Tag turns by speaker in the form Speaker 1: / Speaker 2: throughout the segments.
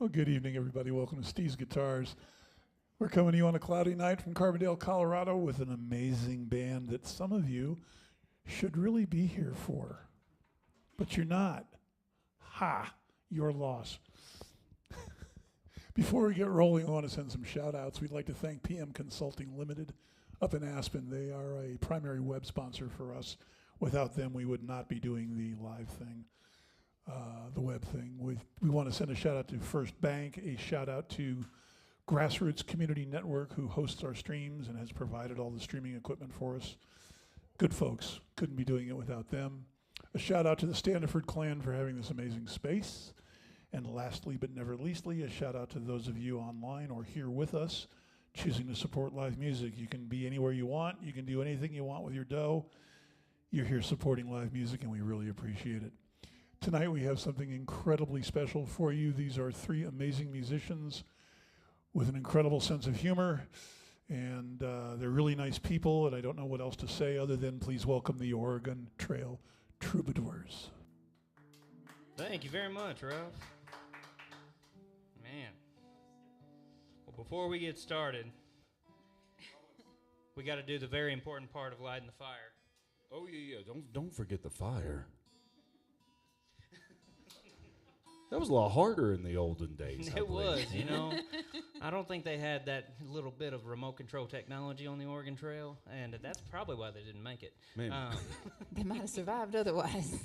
Speaker 1: Well, good evening, everybody. Welcome to Steve's Guitars. We're coming to you on a cloudy night from Carbondale, Colorado, with an amazing band that some of you should really be here for. But you're not. Ha! Your loss. Before we get rolling, I want to send some shout-outs. We'd like to thank PM Consulting Limited up in Aspen. They are a primary web sponsor for us. Without them, we would not be doing the live thing. The web thing. We want to send a shout out to First Bank, a shout out to GrassRoots Community Network, who hosts our streams and has provided all the streaming equipment for us. Good folks. Couldn't be doing it without them. A shout out to the Standiford clan for having this amazing space. And lastly, but never leastly, a shout out to those of you online or here with us choosing to support live music. You can be anywhere you want. You can do anything you want with your dough. You're here supporting live music, and we really appreciate it. Tonight we have something incredibly special for you. These are three amazing musicians with an incredible sense of humor, and they're really nice people, and I don't know what else to say other than please welcome the Oregon Trail Troubadours.
Speaker 2: Thank you very much, Ralph. Man. Well, before we get started, we got to do the very important part of lighting the fire.
Speaker 3: Oh, yeah. Don't forget the fire. That was a lot harder in the olden days.
Speaker 2: It was, you know. I don't think they had that little bit of remote control technology on the Oregon Trail, and that's probably why they didn't make it.
Speaker 3: Maybe.
Speaker 4: They might have survived otherwise.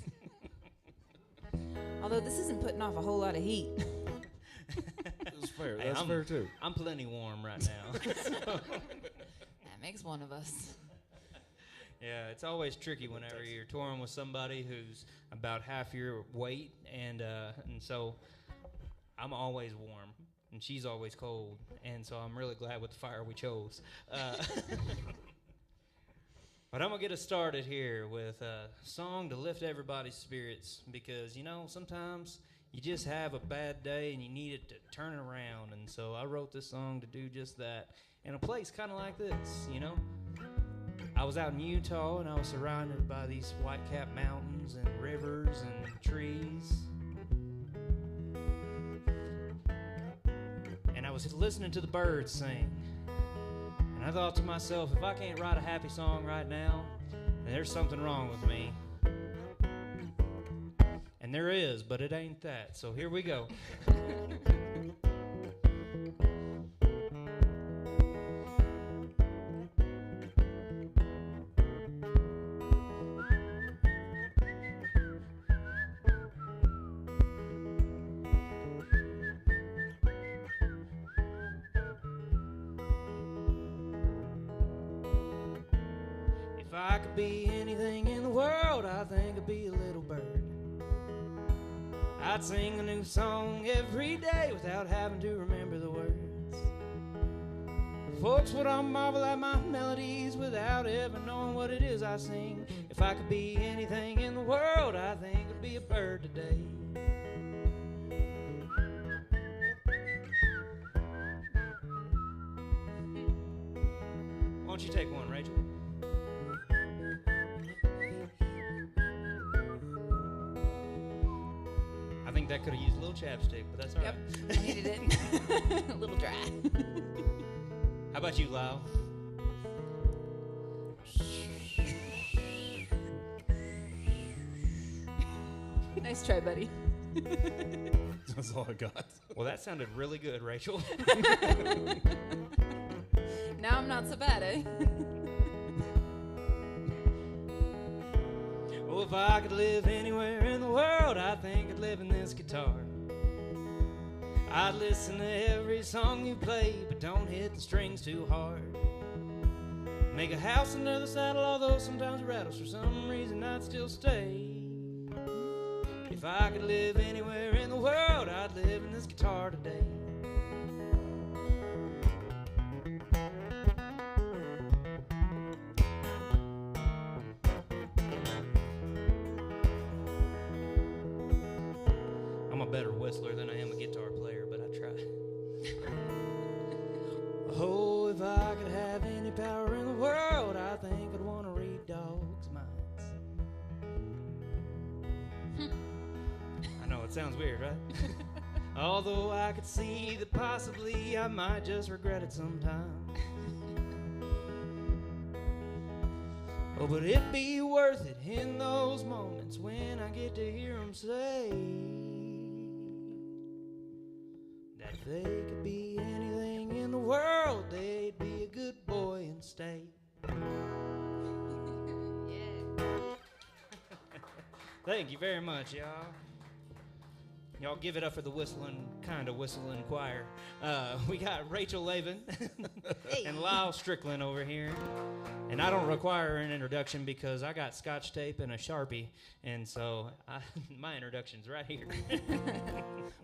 Speaker 4: Although this isn't putting off a whole lot of heat.
Speaker 3: That's fair. That's fair, too.
Speaker 2: I'm plenty warm right now.
Speaker 4: That makes one of us.
Speaker 2: Yeah, it's always tricky whenever you're touring with somebody who's about half your weight, and so I'm always warm, and she's always cold, and so I'm really glad with the fire we chose. But I'm going to get us started here with a song to lift everybody's spirits, because, you know, sometimes you just have a bad day and you need it to turn it around, and so I wrote this song to do just that in a place kind of like this, you know. I was out in Utah, and I was surrounded by these white-capped mountains and rivers and trees. And I was listening to the birds sing. And I thought to myself, if I can't write a happy song right now, then there's something wrong with me. And there is, but it ain't that. So here we go. If I could be anything in the world, I think I'd be a little bird. I'd sing a new song every day without having to remember the words. Folks would all marvel at my melodies without ever knowing what it is I sing. If I could be anything in the world, I think I'd be a bird today. Why don't you take one, Rachel? I think that could have used a little chapstick, but that's all right.
Speaker 4: Yep, I needed it. A little dry.
Speaker 2: How about you, Lyle?
Speaker 4: Nice try, buddy.
Speaker 3: That's all I got.
Speaker 2: Well, that sounded really good, Rachel.
Speaker 4: Now I'm not so bad, eh?
Speaker 2: Well, if I could live anywhere in the world, I think I'd live in this guitar. I'd listen to every song you play, but don't hit the strings too hard. Make a house under the saddle, although sometimes it rattles. For some reason I'd still stay. If I could live anywhere in the world, I'd live in this guitar today. I'm a better whistler than I am a guitar player, but I try. Oh, if I could have any power in the world, I think I'd want to read dogs' minds. I know, it sounds weird, right? Although I could see that possibly I might just regret it sometime. Oh, but it'd be worth it in those moments when I get to hear them say that if they could be anything in the world, they'd be a good boy and stay.
Speaker 4: Yeah.
Speaker 2: Thank you very much, y'all. Y'all give it up for the whistling choir. We got Rachel Lavin and Lyle Strickland over here. And I don't require an introduction because I got Scotch tape and a Sharpie. And so my introduction's right here.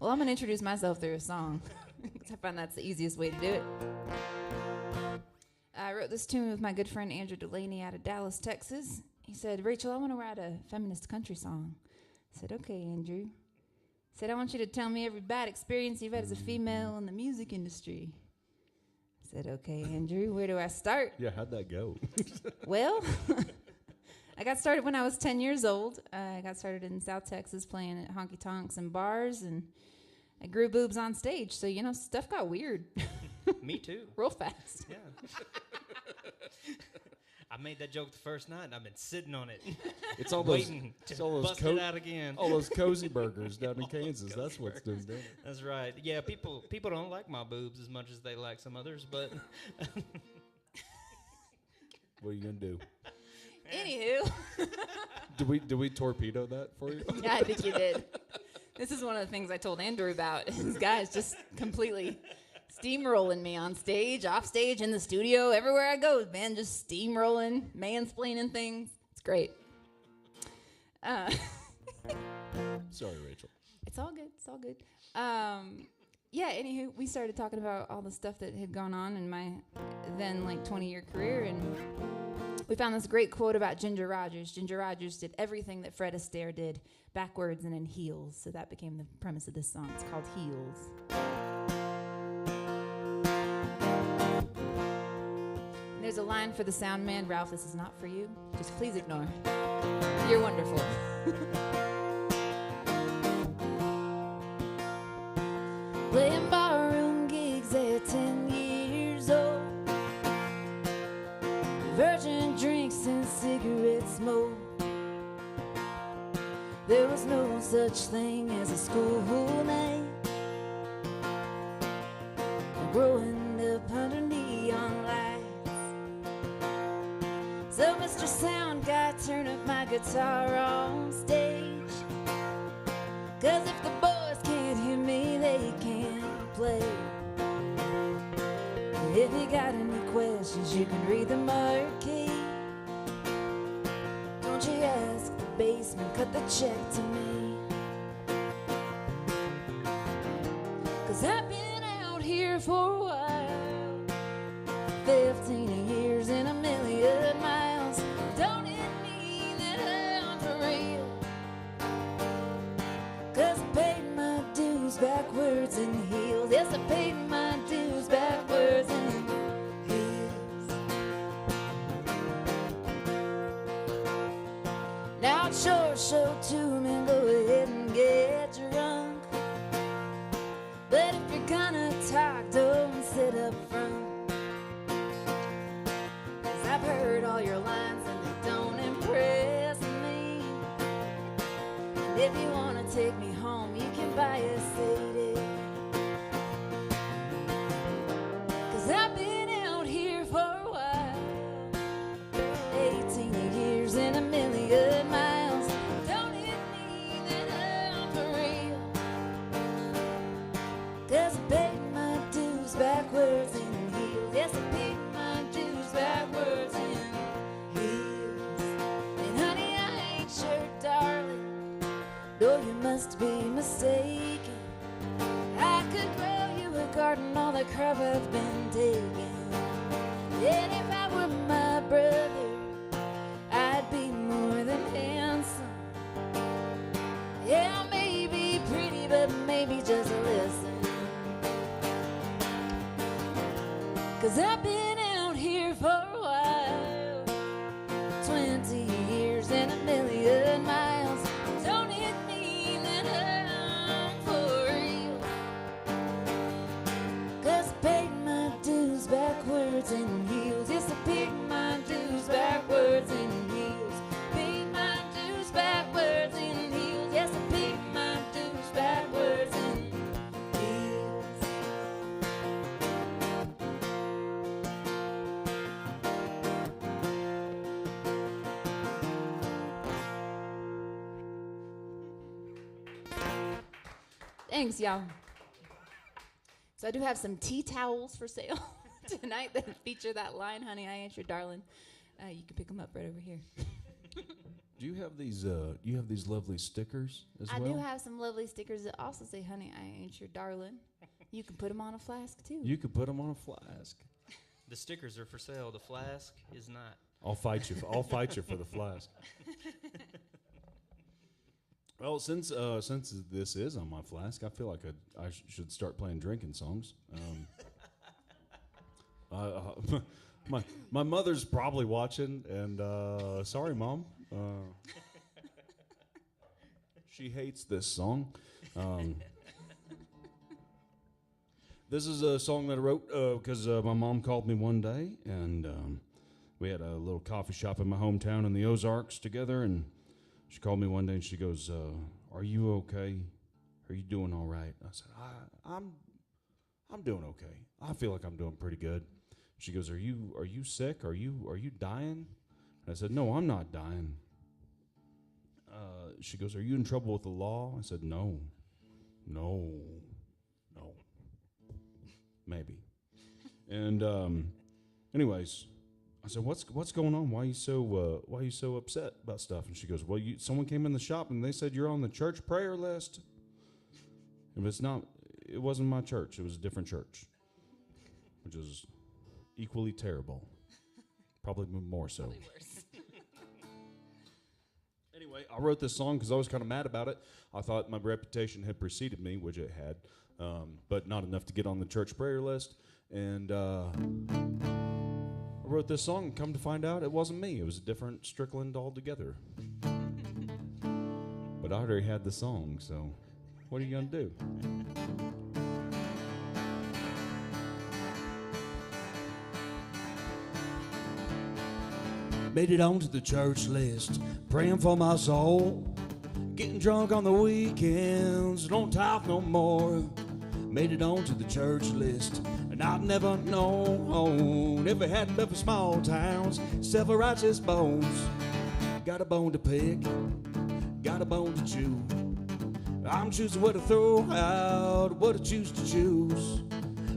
Speaker 4: Well, I'm going to introduce myself through a song. I find that's the easiest way to do it. I wrote this tune with my good friend Andrew Delaney out of Dallas, Texas. He said, Rachel, I want to write a feminist country song. I said, okay, Andrew. He said, I want you to tell me every bad experience you've had as a female in the music industry. I said, okay, Andrew, where do I start?
Speaker 3: Yeah, how'd that go?
Speaker 4: Well, I got started when I was 10 years old. I got started in South Texas playing at honky-tonks and bars, and I grew boobs on stage. So, you know, stuff got weird.
Speaker 2: Me too.
Speaker 4: Real fast.
Speaker 2: Yeah. I made that joke the first night, and I've been sitting on it.
Speaker 3: It's all those,
Speaker 2: waiting to
Speaker 3: it's all those
Speaker 2: bust it out again.
Speaker 3: all those cozy burgers down in Kansas. That's what's doing it.
Speaker 2: That's right. Yeah, people don't like my boobs as much as they like some others, but
Speaker 3: What are you gonna do?
Speaker 4: Anywho.
Speaker 3: Do we torpedo that for you?
Speaker 4: Yeah, I think you did. This is one of the things I told Andrew about. This guy's just completely steamrolling me on stage, off stage, in the studio, everywhere I go, man, just steamrolling, mansplaining things. It's great.
Speaker 3: Sorry, Rachel.
Speaker 4: It's all good. It's all good. Yeah, anywho, we started talking about all the stuff that had gone on in my then 20-year career, and we found this great quote about Ginger Rogers. Ginger Rogers did everything that Fred Astaire did backwards and in heels, so that became the premise of this song. It's called Heels. And there's a line for the sound man, Ralph, this is not for you. Just please ignore. You're wonderful. Playing barroom gigs at 10 years old. Virgin drinks and cigarette smoke. There was no such thing as a school night. Growing up under neon lights. So Mr. Sound Guy, turn up my guitar on stage. 'Cause if the boys can't hear me, they can't play. If you got any questions, you can read the marquee. Don't you ask the basement, cut the check to me. 'Cause I've been out here for a while, 15 years and a million miles. Don't it mean that I'm for real? 'Cause I paid my dues backwards in heels. Yes, I paid my dues backwards in heels. Now it's your show to me, go ahead and get drunk. But if you're gonna talk, don't sit up front. 'Cause I've heard all your lines and they don't impress me. And if you wanna take me home, you can buy a CD. 'Cause I've been out here for a while, 18 years and a million miles. Don't it mean that I'm for real? 'Cause I paid my dues backwards in heels. Yes, I paid my dues backwards in heels. And honey, I ain't sure, darling, no, you must be mistaken. I could grow you a garden, all the crap I've been taking. And if I were my brother, I'd be more than handsome. Yeah, maybe pretty, but maybe just listen. 'Cause I've been out here for a while, 20 years and a million miles. Don't it mean that I'm for real? Thanks, y'all. So I do have some tea towels for sale tonight that feature that line, "Honey, I Ain't Your Darling." You can pick them up right over here.
Speaker 3: Do you have these? You have these lovely stickers as
Speaker 4: I
Speaker 3: well?
Speaker 4: do have some lovely stickers that also say, "Honey, I Ain't Your Darling." You can put them on a flask, too.
Speaker 3: You could put them on a flask.
Speaker 2: The stickers are for sale. The flask is not.
Speaker 3: I'll fight you. I'll fight you for the flask. Well, since this is on my flask, I feel like I should start playing drinking songs. My mother's probably watching, and sorry, Mom. She hates this song. This is a song that I wrote because my mom called me one day, and we had a little coffee shop in my hometown in the Ozarks together, and she called me one day and she goes, "Are you okay? Are you doing all right?" I said, "I'm doing okay. I feel like I'm doing pretty good." She goes, "Are you sick? Are you dying?" And I said, "No, I'm not dying." She goes, "Are you in trouble with the law?" I said, No, maybe. And anyways, I said, "What's going on? Why are you so upset about stuff?" And she goes, "Well, someone came in the shop and they said you're on the church prayer list." And it wasn't my church. It was a different church, which is equally terrible. Probably more so.
Speaker 4: Probably worse.
Speaker 3: Anyway, I wrote this song because I was kind of mad about it. I thought my reputation had preceded me, which it had, but not enough to get on the church prayer list. And I wrote this song, and come to find out, it wasn't me. It was a different Strickland altogether. But I already had the song, so what are you going to do? Made it onto the church list, praying for my soul. Getting drunk on the weekends, don't talk no more. Made it onto the church list, and I'd never known if it hadn't been for small towns, self-righteous bones. Got a bone to pick, got a bone to chew. I'm choosing what to throw out, what to choose to choose.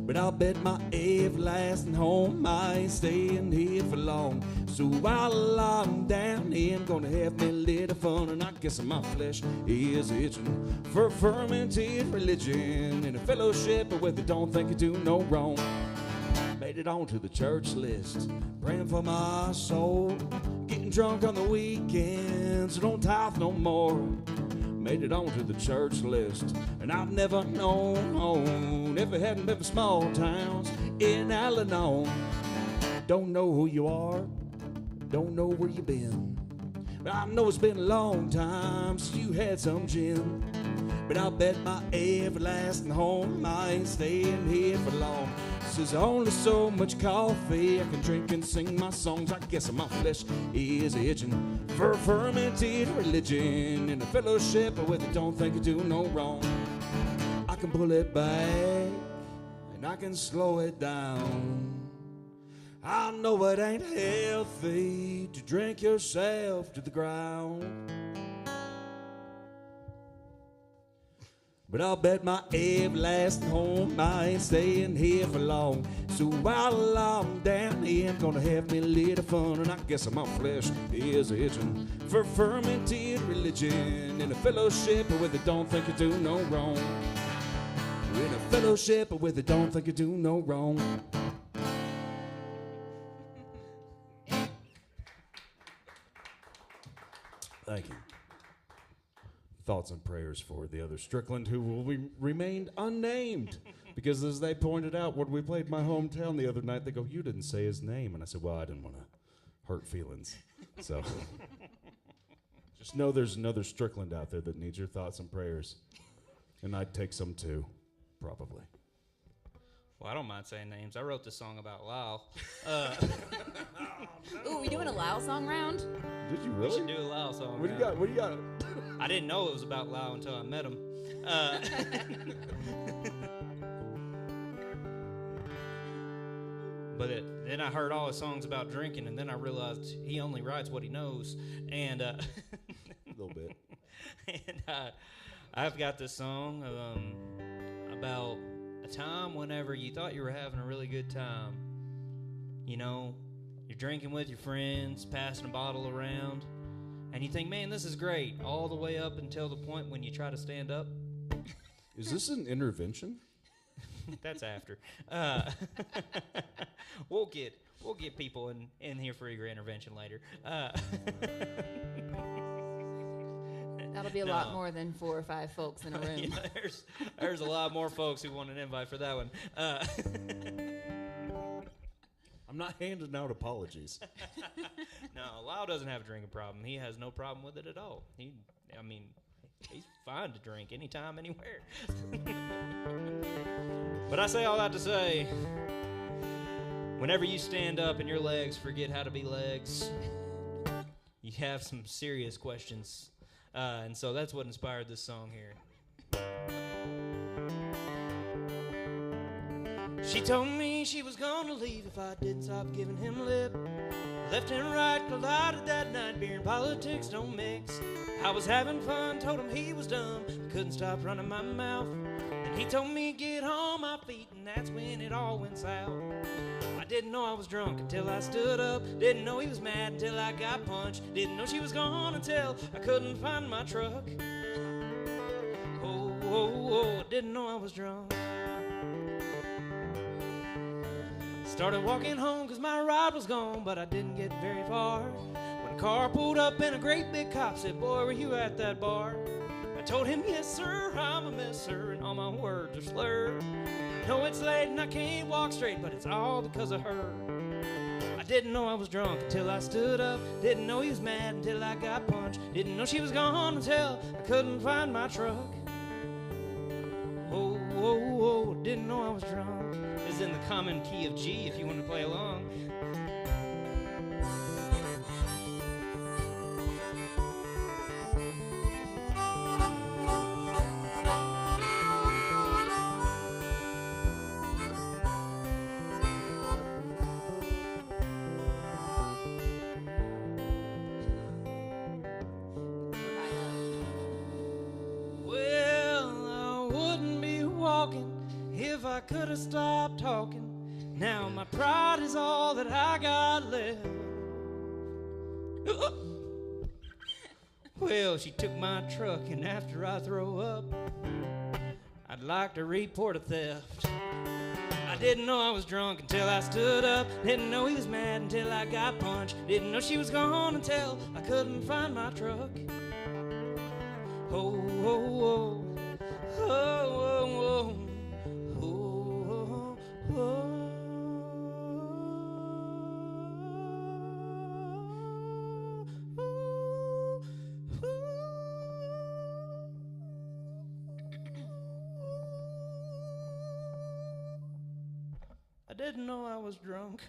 Speaker 3: But I'll bet my everlasting home I ain't staying here for long. So while I'm down here, I'm gonna have me a little fun. And I guess my flesh is itching for fermented religion and a fellowship where they don't think you do no wrong. Made it onto the church list, praying for my soul. Getting drunk on the weekends, so don't tithe no more. Made it onto the church list, and I've never known if it hadn't been for small towns in Al-Anon. Don't know who you are, don't know where you've been, but I know it's been a long time since you had some gin. But I'll bet my everlasting home I ain't staying here for long. There's only so much coffee I can drink and sing my songs. I guess my flesh is itching for fermented religion and a fellowship with it don't think you do no wrong. I can pull it back and I can slow it down. I know it ain't healthy to drink yourself to the ground. But I'll bet my everlasting home I ain't staying here for long. So while I'm down here, I'm gonna have me a little fun. And I guess my flesh is itching for fermented religion and a fellowship with it don't think you do no wrong. In a fellowship with it don't think you do no wrong. Thank you. Thoughts and prayers for the other Strickland who will remain unnamed. Because as they pointed out, when we played my hometown the other night, they go, "You didn't say his name." And I said, "Well, I didn't want to hurt feelings." So just know there's another Strickland out there that needs your thoughts and prayers. And I'd take some too, probably.
Speaker 2: Well, I don't mind saying names. I wrote this song about Lyle.
Speaker 4: Ooh, we doing a Lyle song round?
Speaker 3: Did you
Speaker 2: We
Speaker 3: really?
Speaker 2: should do a Lyle song.
Speaker 3: What do you got? What do you got?
Speaker 2: I didn't know it was about Lyle until I met him. But then I heard all his songs about drinking, and then I realized he only writes what he knows. And
Speaker 3: A little bit.
Speaker 2: and I've got this song about a time whenever you thought you were having a really good time. You know, you're drinking with your friends, passing a bottle around, and you think, man, this is great, all the way up until the point when you try to stand up.
Speaker 3: Is this an intervention?
Speaker 2: That's after. We'll get people in here for your intervention later.
Speaker 4: That'll be a lot more than 4 or 5 folks in a room.
Speaker 2: Yeah, there's a lot more folks who want an invite for that one.
Speaker 3: I'm not handing out apologies.
Speaker 2: No, Lyle doesn't have a drinking problem. He has no problem with it at all. He's fine to drink anytime, anywhere. But I say all that to say, whenever you stand up and your legs forget how to be legs, you have some serious questions. And so that's what inspired this song here. She told me she was gonna leave if I didn't stop giving him lip. Left and right collided that night, beer and politics don't mix. I was having fun, told him he was dumb, couldn't stop running my mouth. And he told me get on my feet, and that's when it all went south. I didn't know I was drunk until I stood up. Didn't know he was mad until I got punched. Didn't know she was gone until I couldn't find my truck. Oh, I didn't know I was drunk. Started walking home cause my ride was gone, but I didn't get very far. When a car pulled up and a great big cop said, boy, were you at that bar? I told him, yes sir, I'm a messer, and all my words are slurred. No, it's late and I can't walk straight, but it's all because of her. I didn't know I was drunk until I stood up. Didn't know he was mad until I got punched. Didn't know she was gone until I couldn't find my truck. Oh, didn't know I was drunk. This is in the common key of G if you want to play along. If I could have stopped talking, now my pride is all that I got left. Well, she took my truck, and after I throw up, I'd like to report a theft. I didn't know I was drunk until I stood up. Didn't know he was mad until I got punched. Didn't know she was gone until I couldn't find my truck. Oh, oh, oh, oh, oh, oh. I didn't know I was drunk.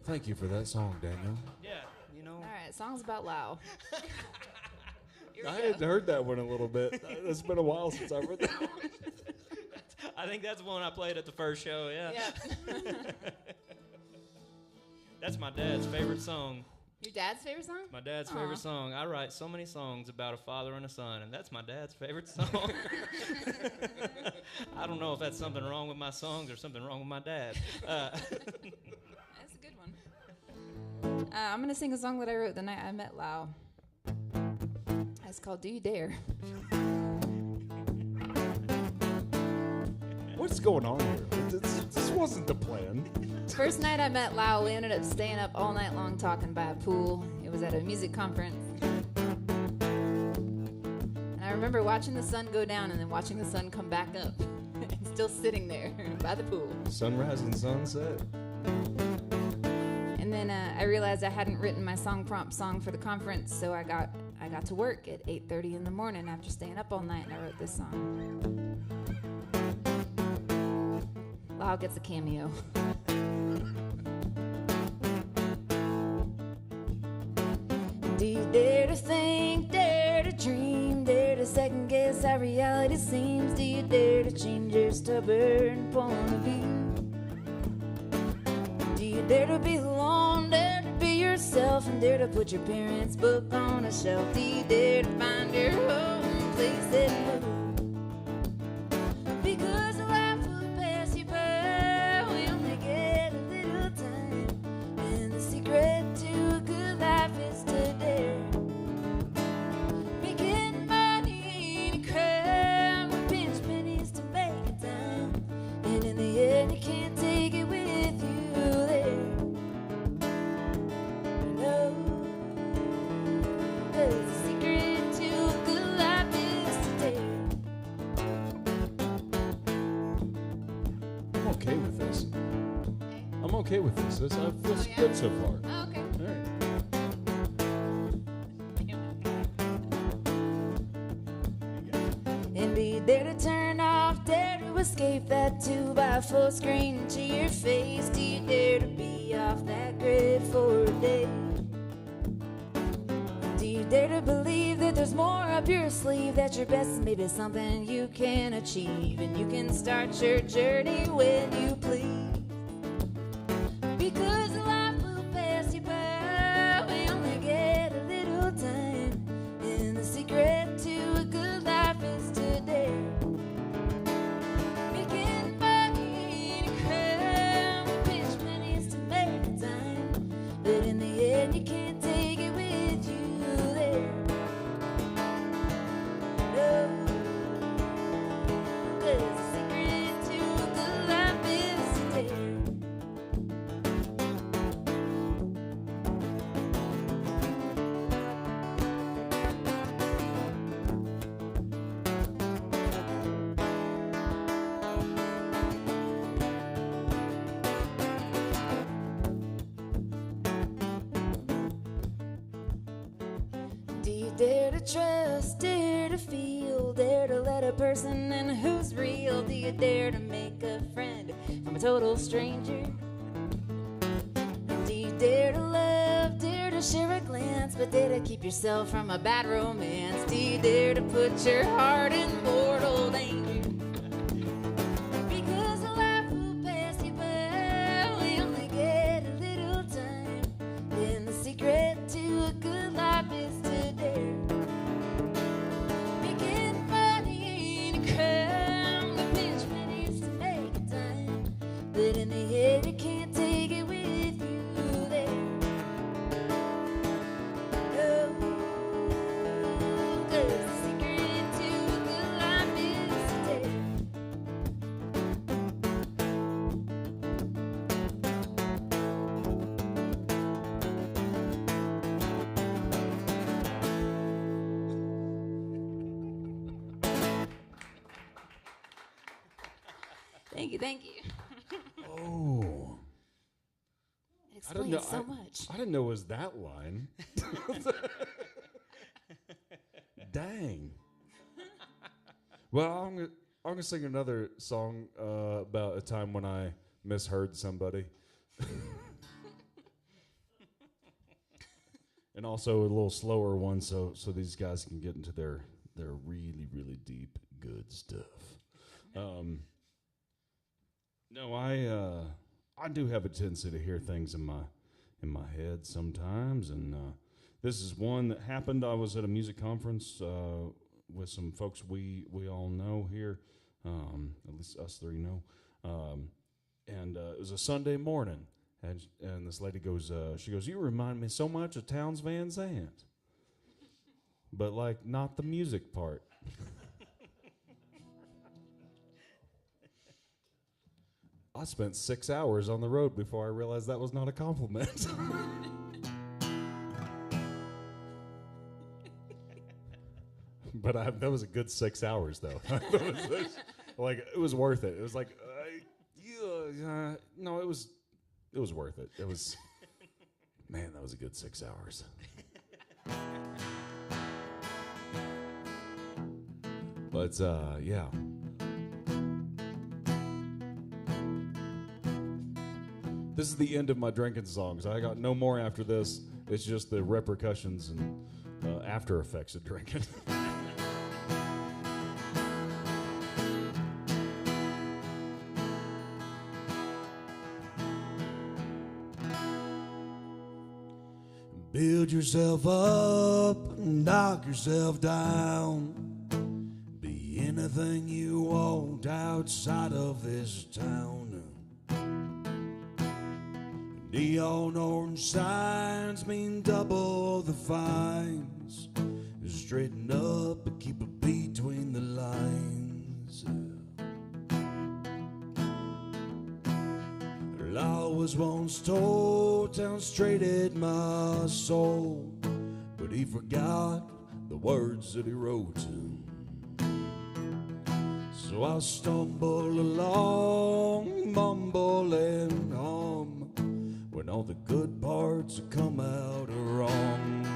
Speaker 3: Thank you for that song, Daniel.
Speaker 2: Yeah, you know.
Speaker 4: All right, song's about Lao.
Speaker 3: I had heard that one a little bit. It's been a while since I've heard that one.
Speaker 2: I think that's the one I played at the first show, yeah. That's my dad's favorite song.
Speaker 4: Your dad's favorite song?
Speaker 2: My dad's favorite song. I write so many songs about a father and a son, and that's my dad's favorite song. I don't know if that's something wrong with my songs or something wrong with my dad.
Speaker 4: That's a good one. I'm going to sing a song that I wrote the night I met Lao. It's called Do You Dare?
Speaker 3: What's going on here? This wasn't the plan.
Speaker 4: First night I met Lao, we ended up staying up all night long talking by a pool. It was at a music conference. And I remember watching the sun go down and then watching the sun come back up. And still sitting there by the pool.
Speaker 3: Sunrise and sunset.
Speaker 4: And then I realized I hadn't written my song prompt song for the conference, so I got to work at 8:30 in the morning after staying up all night, and I wrote this song. Lao gets a cameo. Do you dare to think, dare to dream, dare to second guess how reality seems? Do you dare to change your stubborn point of view? Do you dare to be alone, dare to be yourself and dare to put your parents' book on a shelf? Do you dare to find your own place and move? Because life will pass you by, we only get a little time, and the secret to a good life is to dare. Making money ain't a crime, we pinch pennies to make a dime, and in the end you can't take it with you there. No, 'cause the secret to a good life is to dare.
Speaker 5: I'm okay with this. I'm okay with this. This feels good so far.
Speaker 4: Oh, okay.
Speaker 5: All right.
Speaker 4: And be there to turn off, dare to escape that 2x4 screen to your face. Do you dare to be off that grid for a day? Do you dare to believe that there's more up your sleeve, that your best is maybe something you can achieve, and you can start your journey when you please? Because life will pass you by, we only get a little time, and the secret to a good life is to dare. Making money ain't a crime, we pinch pennies to make a dime, but in the end you can't take it with you there. No, 'cause the secret to a good life is to dare. Do you dare to trust, dare to feel, dare to let a person in who's real? Do you dare to make a friend from a total stranger? Do you dare to love, dare to share a glance, but dare to keep yourself from a bad romance? Do you dare to put your heart in mortal danger? Because life will pass you by, we only get a little time, and the secret to a good life is to dare. Making money ain't a crime, we pinch pennies to make a dime, but in the end you can't take it with you there. No, 'cause the secret to a good life is to dare. Thank you.
Speaker 5: Oh.
Speaker 4: It
Speaker 5: I don't know.
Speaker 4: explains so much.
Speaker 5: I didn't know it was that line. Dang. Well, I'm gonna sing another song about a time when I misheard somebody, and also a little slower one, so these guys can get into their really really deep good stuff. No, I do have a tendency to hear things in my head sometimes, and this is one that happened. I was at a music conference with some folks we all know here, at least us three know, and it was a Sunday morning, and this lady goes, she goes, "You remind me so much of Townes Van Zandt, but like not the music part." I spent 6 hours on the road before I realized that was not a compliment. But that was a good 6 hours, though. It was worth it. It was like, no, it was worth it. It was, man, that was a good 6 hours. But yeah. This is the end of my drinking songs. I got no more after this. It's just the repercussions and after effects of drinking.
Speaker 3: Build yourself up, knock yourself down. Be anything you want outside of this town. Neon orange signs mean double the fines. Straighten up and keep it between the lines. I was once told down straight at my soul, but he forgot the words that he wrote. So I stumble along, mumble and hum, when all the good parts have come out wrong.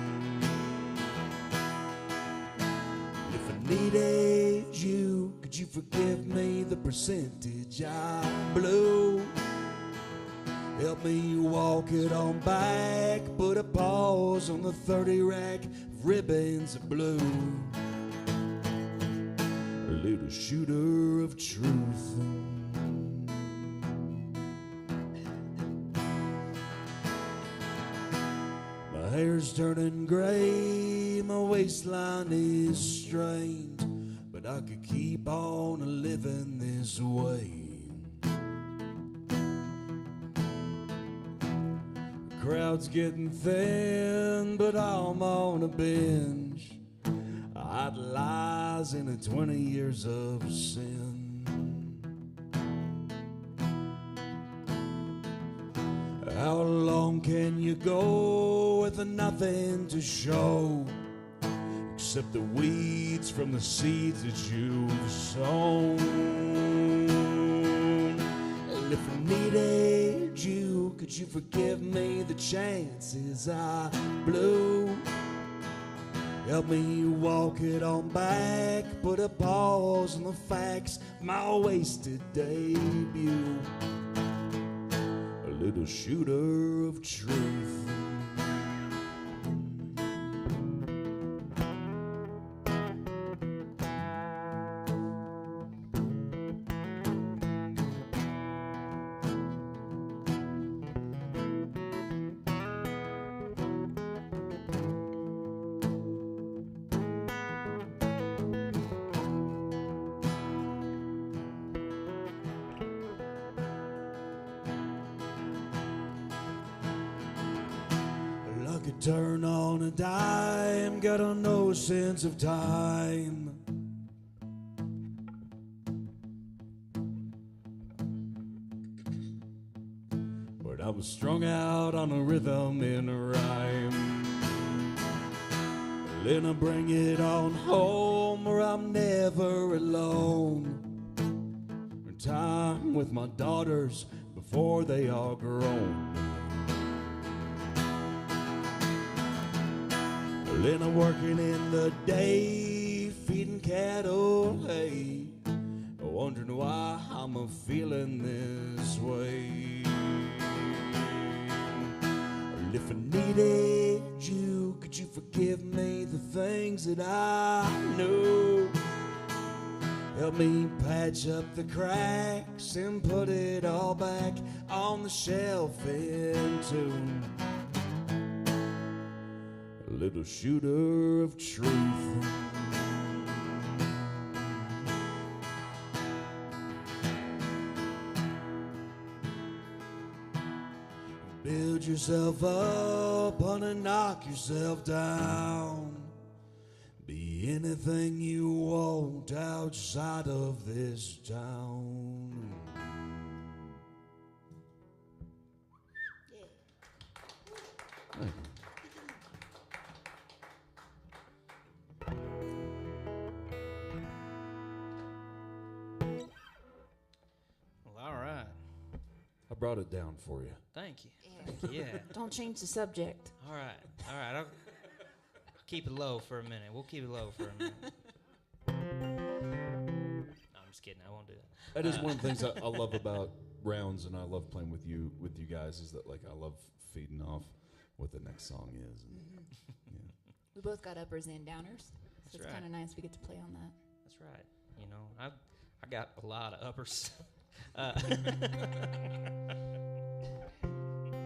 Speaker 3: If I needed you, could you forgive me the percentage I blew? Help me walk it on back, put a pause on the 30 rack of ribbons of blue. A little shooter of truth. My hair's turning gray, my waistline is strained, but I could keep on living this way. Crowd's getting thin, but I'm on a binge. Idolizing the 20 years of sin. How long can you go with nothing to show except the weeds from the seeds that you've sown? And if I needed you, could you forgive me the chances I blew? Help me walk it on back, put a pause on the facts, my wasted debut. A little shooter of truth. Turn on a dime, got no sense of time. But I was strung out on a rhythm in a rhyme. Then I bring it on home where I'm never alone. Time with my daughters before they are grown. Then I'm working in the day, feeding cattle hay, wondering why I'm feeling this way. If I needed you, could you forgive me the things that I know? Help me patch up the cracks and put it all back on the shelf in tune. Little shooter of truth. Build yourself up, honey, knock yourself down. Be anything you want outside of this town.
Speaker 5: Thank you. I brought it down for you.
Speaker 2: Thank you.
Speaker 4: Yeah. Don't change the subject.
Speaker 2: All right. I'll keep it low for a minute. We'll keep it low for a minute. No, I'm just kidding. I won't do that.
Speaker 5: That is one of the things I love about rounds, and I love playing with you guys, is that, like, I love feeding off what the next song is. And, yeah.
Speaker 4: We both got uppers and downers, so it's
Speaker 2: right.
Speaker 4: kind of nice we get to play on that.
Speaker 2: That's right. You know, I got a lot of uppers.
Speaker 4: You're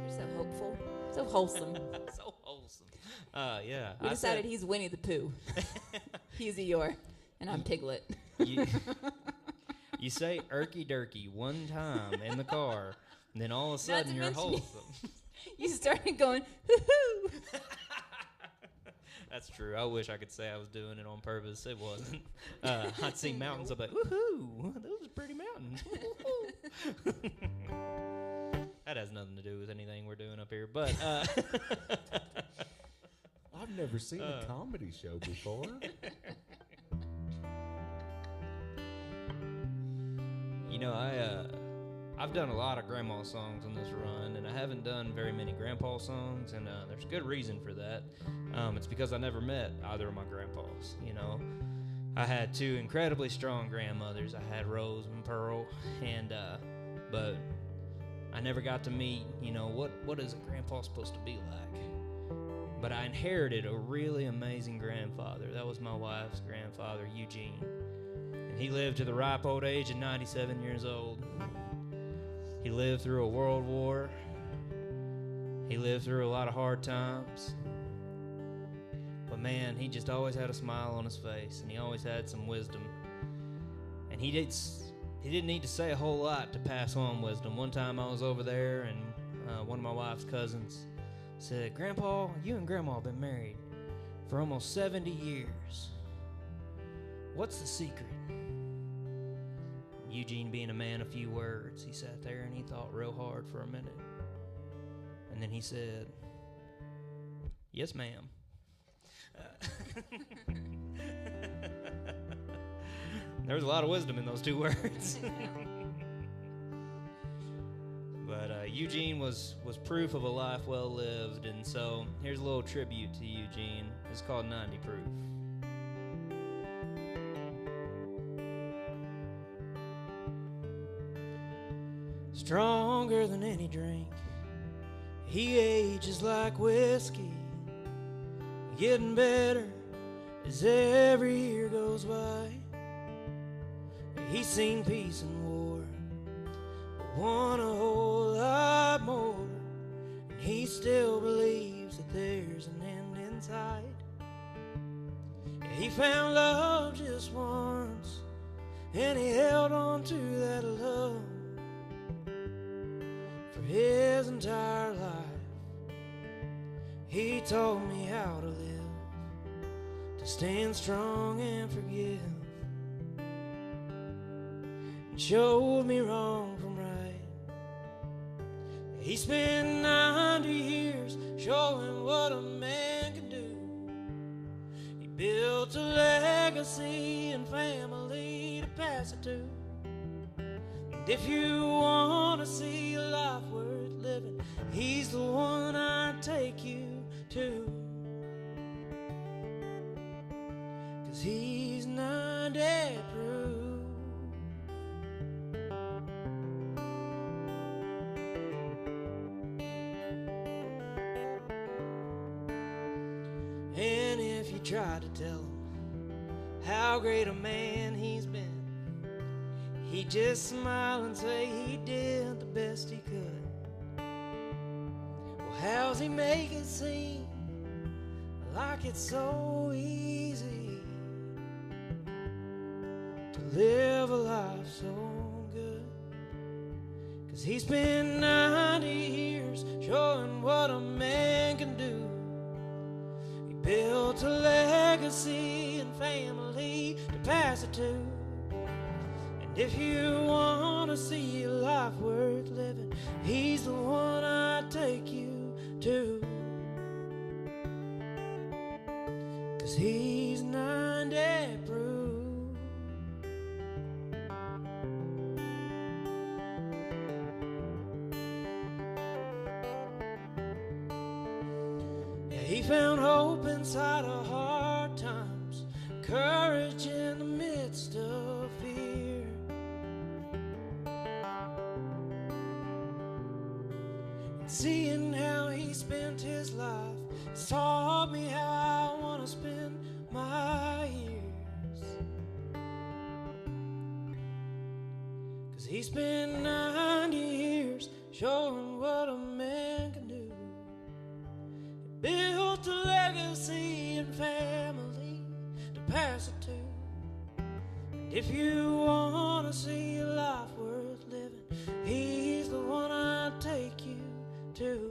Speaker 4: so hopeful, so wholesome.
Speaker 2: So wholesome. wholesome. Yeah.
Speaker 4: We decided he's Winnie the Pooh. He's Eeyore, and I'm Piglet.
Speaker 2: You say "erky durky" one time in the car, and then all of a sudden you're wholesome.
Speaker 4: You started going, hoo-hoo.
Speaker 2: That's true. I wish I could say I was doing it on purpose. It wasn't. I'd see mountains. I'd be like, woohoo, those are pretty mountains. That has nothing to do with anything we're doing up here. But
Speaker 5: I've never seen a comedy show before.
Speaker 2: You know, I've done a lot of grandma songs on this run, and I haven't done very many grandpa songs, and there's good reason for that. It's because I never met either of my grandpas, you know. I had two incredibly strong grandmothers. I had Rose and Pearl, and but I never got to meet, you know, what is a grandpa supposed to be like. But I inherited a really amazing grandfather. That was my wife's grandfather, Eugene. And he lived to the ripe old age of 97 years old. He lived through a world war. He lived through a lot of hard times. But man, he just always had a smile on his face, and he always had some wisdom. And he didn't need to say a whole lot to pass on wisdom. One time I was over there, and one of my wife's cousins said, "Grandpa, you and Grandma have been married for almost 70 years. What's the secret?" Eugene, being a man of few words, he sat there and he thought real hard for a minute. And then he said, "Yes, ma'am." There was a lot of wisdom in those two words. But Eugene was proof of a life well lived, and so here's a little tribute to Eugene. It's called 90 Proof. Stronger than any drink, he ages like whiskey, getting better as every year goes by. He's seen peace and war, but won a whole lot more, and he still believes that there's an end in sight. He found love just once, and he held on to that love for his entire life. He taught me how to live, to stand strong and forgive, and showed me wrong from right. He spent 90 years showing what a man can do. He built a legacy and family to pass it to. And if you want to see a life worth living, he's the one I'd take you to. 'Cause he's 90 proof. And if you try to tell him how great a man he's been, he'd just smile and say he did the best he could. Well, how's he make it seem like it's so easy to live a life so good? 'Cause he spent 90 years showing what a man can do. He built a legacy and family to pass it to. And if you want to see a life worth living, he's the one I'd take you to. 'Cause he's 90 proof. Yeah, he found hope inside of hard times, courage in the midst of fear. And seeing how he spent his life has taught me how I want to spend my years. 'Cause he spent 90 years showing what a man can do. He built pass it to. And if you wanna see a life worth living, he's the one I'd take you to.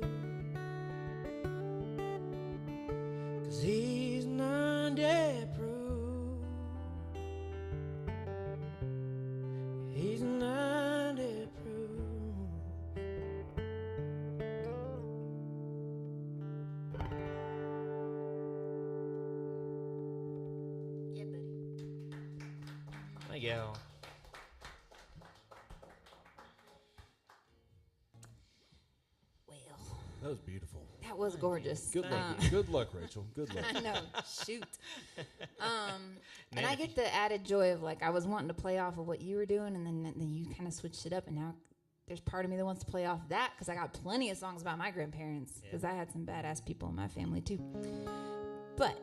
Speaker 2: 'Cause he's 90 proof. He's 90 proof.
Speaker 4: Yeah, buddy.
Speaker 2: Thank you.
Speaker 4: Well,
Speaker 5: That was beautiful.
Speaker 4: that was gorgeous.
Speaker 5: Good luck. Good luck, Rachel. Good luck.
Speaker 4: I know. Shoot. And I get the added joy of, like, I was wanting to play off of what you were doing, and then you kind of switched it up, and now there's part of me that wants to play off that because I got plenty of songs about my grandparents because I had some badass people in my family too. But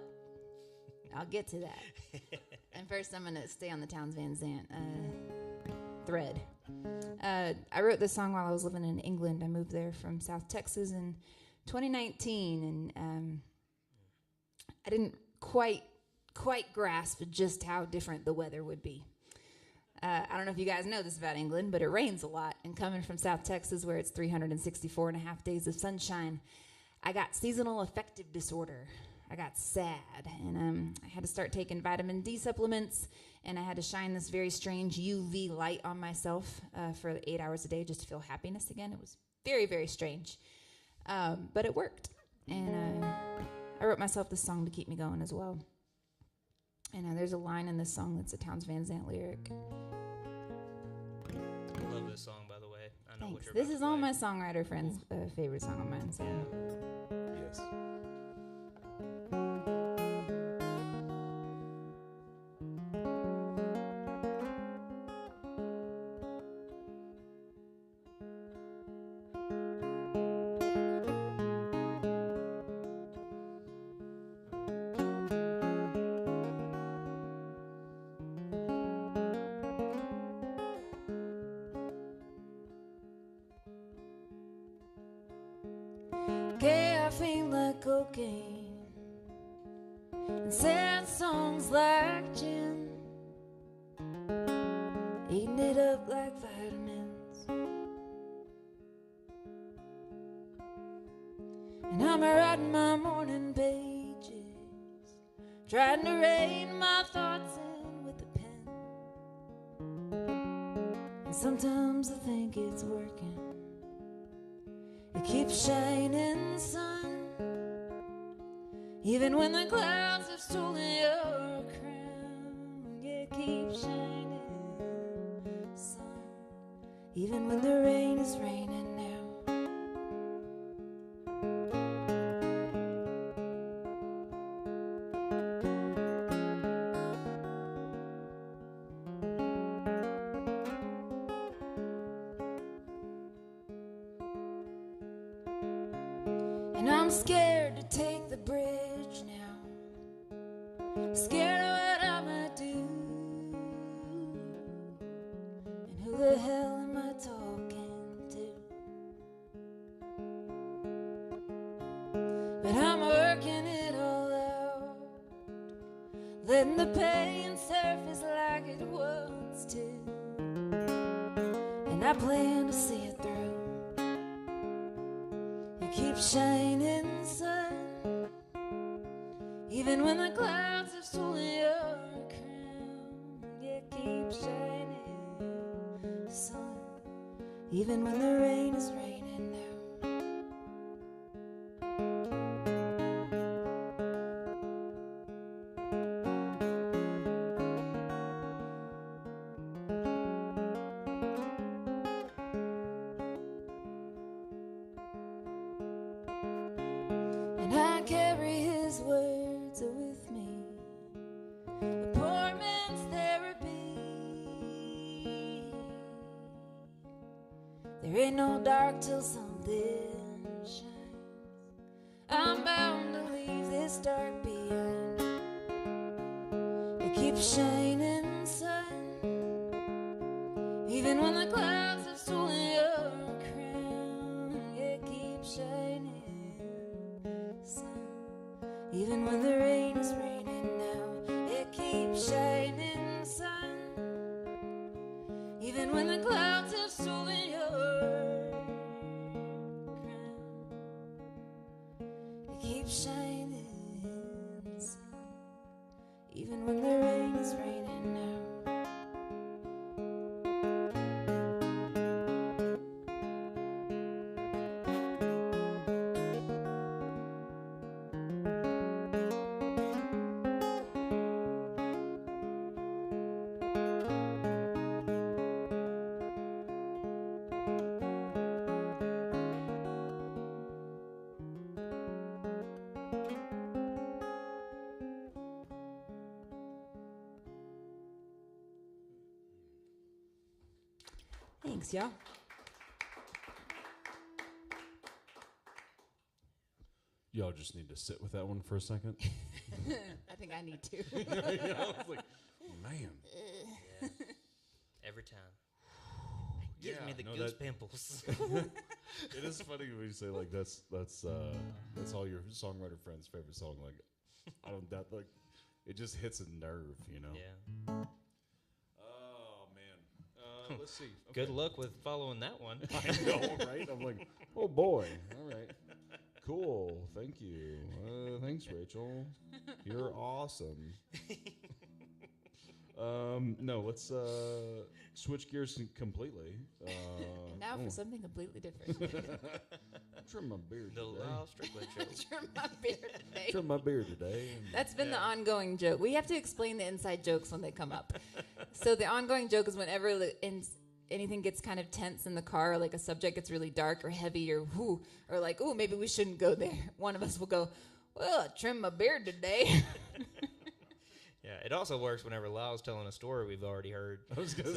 Speaker 4: I'll get to that. And first, I'm going to stay on the Townes Van Zandt thread. I wrote this song while I was living in England. I moved there from South Texas in 2019, and I didn't quite grasp just how different the weather would be. I don't know if you guys know this about England, but it rains a lot. And coming from South Texas, where it's 364 and a half days of sunshine, I got seasonal affective disorder. I got sad, and I had to start taking vitamin D supplements, and I had to shine this very strange UV light on myself for 8 hours a day just to feel happiness again. It was very, very strange, but it worked. And I wrote myself this song to keep me going as well. And there's a line in this song that's a Townes Van Zandt lyric.
Speaker 2: I love this song, by the way. I know what
Speaker 4: Thanks.
Speaker 2: you're
Speaker 4: This
Speaker 2: about
Speaker 4: is
Speaker 2: to
Speaker 4: all
Speaker 2: play.
Speaker 4: my songwriter friends' favorite song of mine. So.
Speaker 5: Yes.
Speaker 4: Caffeine like cocaine and sad songs like gin, eating it up like vitamins. And I'm writing my morning pages, trying to rein my thoughts in with a pen. And sometimes I think it's working. It keeps shining, sun, even when the clouds have stolen your crown. Yeah, it keeps shining, sun, even when the rain is raining now. And I'm scared to take the bridge now, scared of what I might do. And who the hell am I talking to? But I'm working it all out, letting the pain surface like it wants to. And I plan to see it through. Keep shining, sun, even when the clouds have stolen your crown. Yeah, keep shining, sun, even when the rain is raining now. And I carry his words with me, a poor man's therapy. There ain't no dark till something shines. I'm bound to leave this dark behind. It keeps shining, sun, even when the clouds have stolen your crown. It keeps shining, sun, even when the rain is raining now. It keeps keep shining, even when the rain is raining now. Thanks, y'all.
Speaker 5: Y'all just need to sit with that one for a second.
Speaker 4: I think I need to.
Speaker 5: Yeah, I was like, man.
Speaker 2: Yeah. Every time. Gives
Speaker 5: Yeah,
Speaker 2: me the
Speaker 5: no,
Speaker 2: goose
Speaker 5: that-
Speaker 2: pimples.
Speaker 5: It is funny when you say like that's all your songwriter friends' favorite song. Like, I don't doubt, like, it just hits a nerve, you know.
Speaker 2: Yeah.
Speaker 5: Oh man. Let's see.
Speaker 2: Good luck with following that one.
Speaker 5: I know, right? I'm like, oh boy. All right. Cool. Thank you. Thanks, Rachel. You're awesome. No, let's switch gears completely.
Speaker 4: Now for something completely different.
Speaker 5: Trim my beard
Speaker 2: The
Speaker 5: today.
Speaker 2: Lyle Strickland show.
Speaker 4: Trim my beard today.
Speaker 5: Trim my beard today.
Speaker 4: That's been the ongoing joke. We have to explain the inside jokes when they come up. So the ongoing joke is whenever anything gets kind of tense in the car, like a subject gets really dark or heavy or whoo, or like, ooh, maybe we shouldn't go there. One of us will go, well, I trimmed my beard today.
Speaker 2: Yeah, it also works whenever Lyle's telling a story we've already heard.
Speaker 5: I was gonna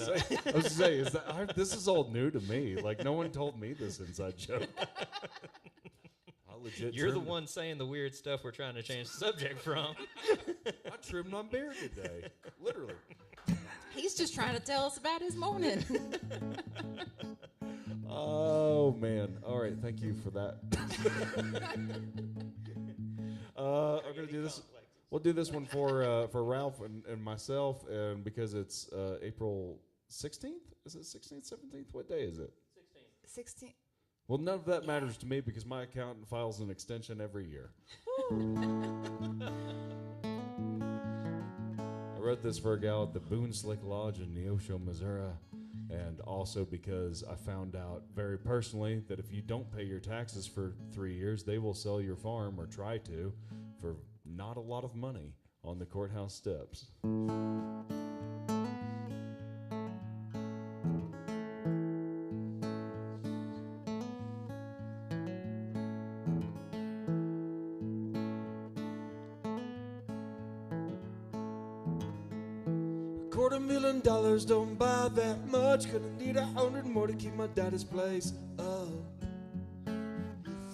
Speaker 5: say, is that this is all new to me? Like, no one told me this inside joke. I legit.
Speaker 2: You're the
Speaker 5: trimmed-
Speaker 2: one saying the weird stuff we're trying to change the subject from.
Speaker 5: I trimmed my beard today, literally.
Speaker 4: He's just trying to tell us about his morning.
Speaker 5: Oh man! All right, thank you for that. I'm gonna do this. We'll do this one for Ralph and myself, and because it's April 16th. Is it 16th, 17th? What day is it?
Speaker 4: 16.
Speaker 5: Well, none of that matters to me because my accountant files an extension every year. I wrote this for a gal at the Boone Slick Lodge in Neosho, Missouri, and also because I found out very personally that if you don't pay your taxes for 3 years, they will sell your farm, or try to, for not a lot of money on the courthouse steps. $250,000 don't buy that much. Gonna need 100 more to keep my daddy's place up.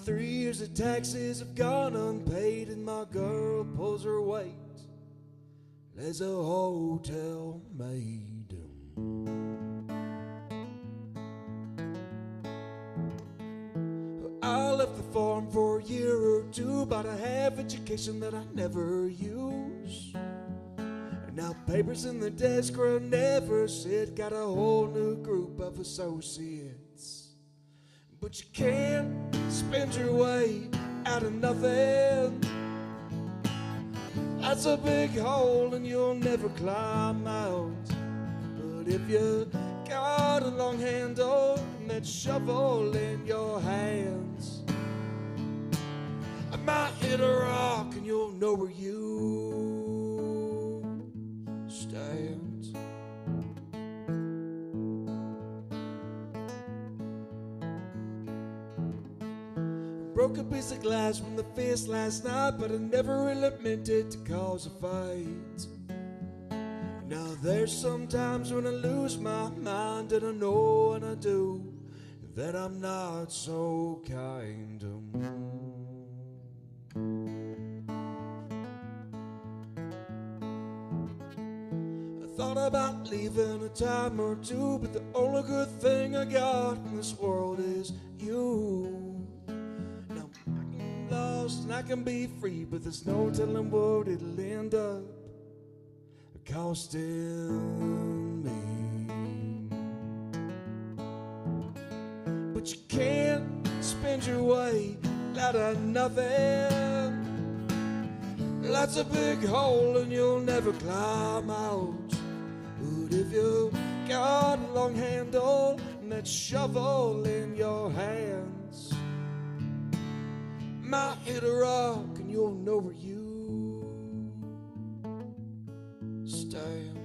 Speaker 5: 3 years of taxes have gone unpaid, and my girl pulls her weight as a hotel maid. I left the farm for a year or two, bought a half education that I never used. Now papers in the desk where I never sit, got a whole new group of associates. But you can't spend your way out of nothing. That's a big hole and you'll never climb out. But if you got a long handle and that shovel in your hands, I might hit a rock and you'll know where you stand. Broke a piece of glass from the fist last night, but I never really meant it to cause a fight. Now there's sometimes when I lose my mind, and I know when I do that I'm not so kind. I thought about leaving a time or two, but the only good thing I got in this world is you. Now I can be lost and I can be free, but there's no telling what it'll end up costing me. But you can't spend your way
Speaker 3: out of nothing. That's a big hole and you'll never climb out. But if you got a long handle and that shovel in your hands, might hit a rock and you'll know where you stand.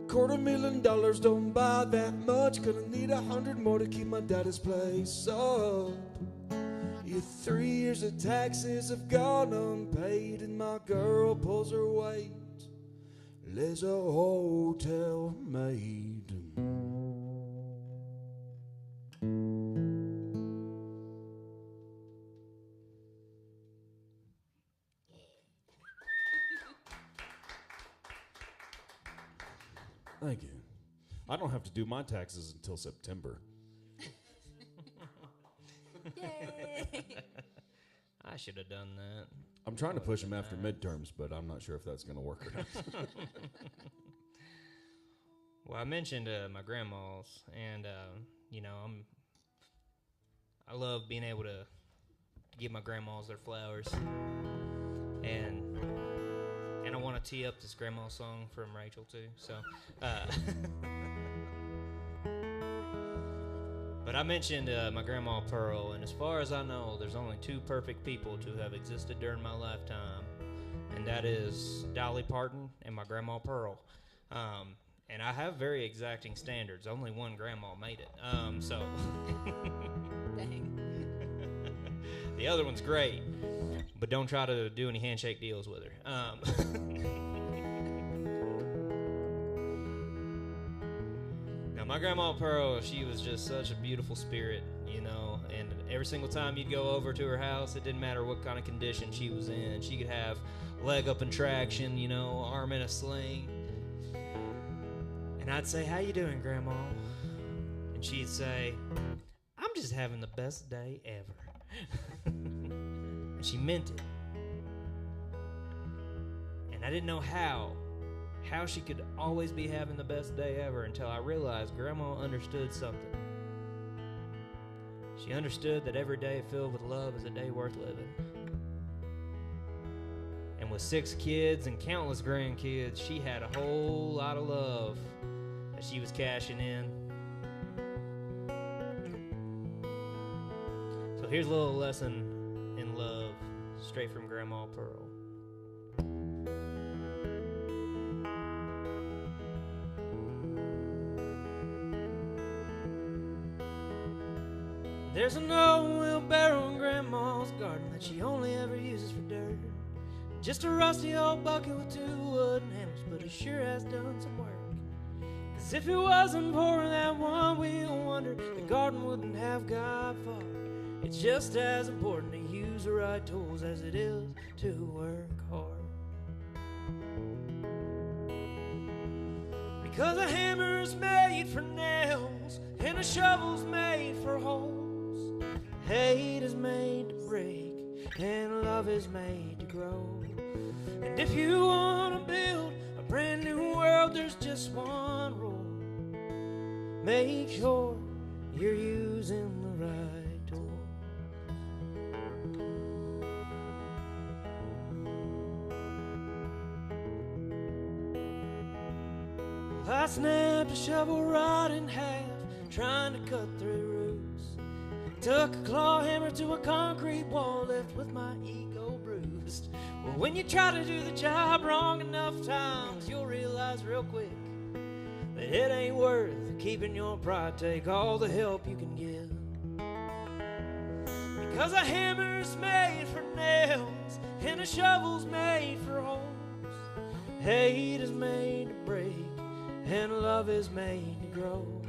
Speaker 3: $250,000 don't buy that much. Gonna need 100 more to keep my daddy's place up. Your 3 years of taxes have gone unpaid, and my girl pulls her weight. There's a hotel maid.
Speaker 5: Thank you. I don't have to do my taxes until September.
Speaker 4: Yay!
Speaker 2: I should have done that.
Speaker 5: I'm trying to push them after midterms, but I'm not sure if that's going to work or not.
Speaker 2: Well, I mentioned my grandma's, and you know, I love being able to give my grandmas their flowers, and I want to tee up this grandma song from Rachel too. So, but I mentioned my grandma Pearl, and as far as I know, there's only two perfect people to have existed during my lifetime, and that is Dolly Parton and my grandma Pearl. And I have very exacting standards. Only one grandma made it. So
Speaker 4: Dang.
Speaker 2: the other one's great, but don't try to do any handshake deals with her. Now, my grandma Pearl, she was just such a beautiful spirit, you know, and every single time you'd go over to her house, it didn't matter what kind of condition she was in. She could have leg up in traction, you know, arm in a sling. And I'd say, "How you doing, Grandma?" And she'd say, "I'm just having the best day ever." And she meant it. And I didn't know how she could always be having the best day ever until I realized Grandma understood something. She understood that every day filled with love is a day worth living. And with 6 kids and countless grandkids, she had a whole lot of love that she was cashing in. So here's a little lesson in love straight from Grandma Pearl. There's an old wheelbarrow in Grandma's garden that she only ever uses for dirt. Just a rusty old bucket with 2 wooden handles, but it sure has done some work. 'Cause if it wasn't for that one-wheel wonder, the garden wouldn't have got far. It's just as important to use the right tools as it is to work hard. Because a hammer's made for nails and a shovel's made for holes. Hate is made to break and love is made to grow. And if you want to build a brand new world, there's just one rule. Make sure you're using the right tool. I snapped a shovel right in half, trying to cut through roots. Took a claw hammer to a concrete wall, left with my ego bruised. Well, when you try to do the job wrong enough times, you'll realize real quick that it ain't worth keeping your pride. Take all the help you can give. Because a hammer's made for nails and a shovel's made for holes. Hate is made to break and love is made to grow.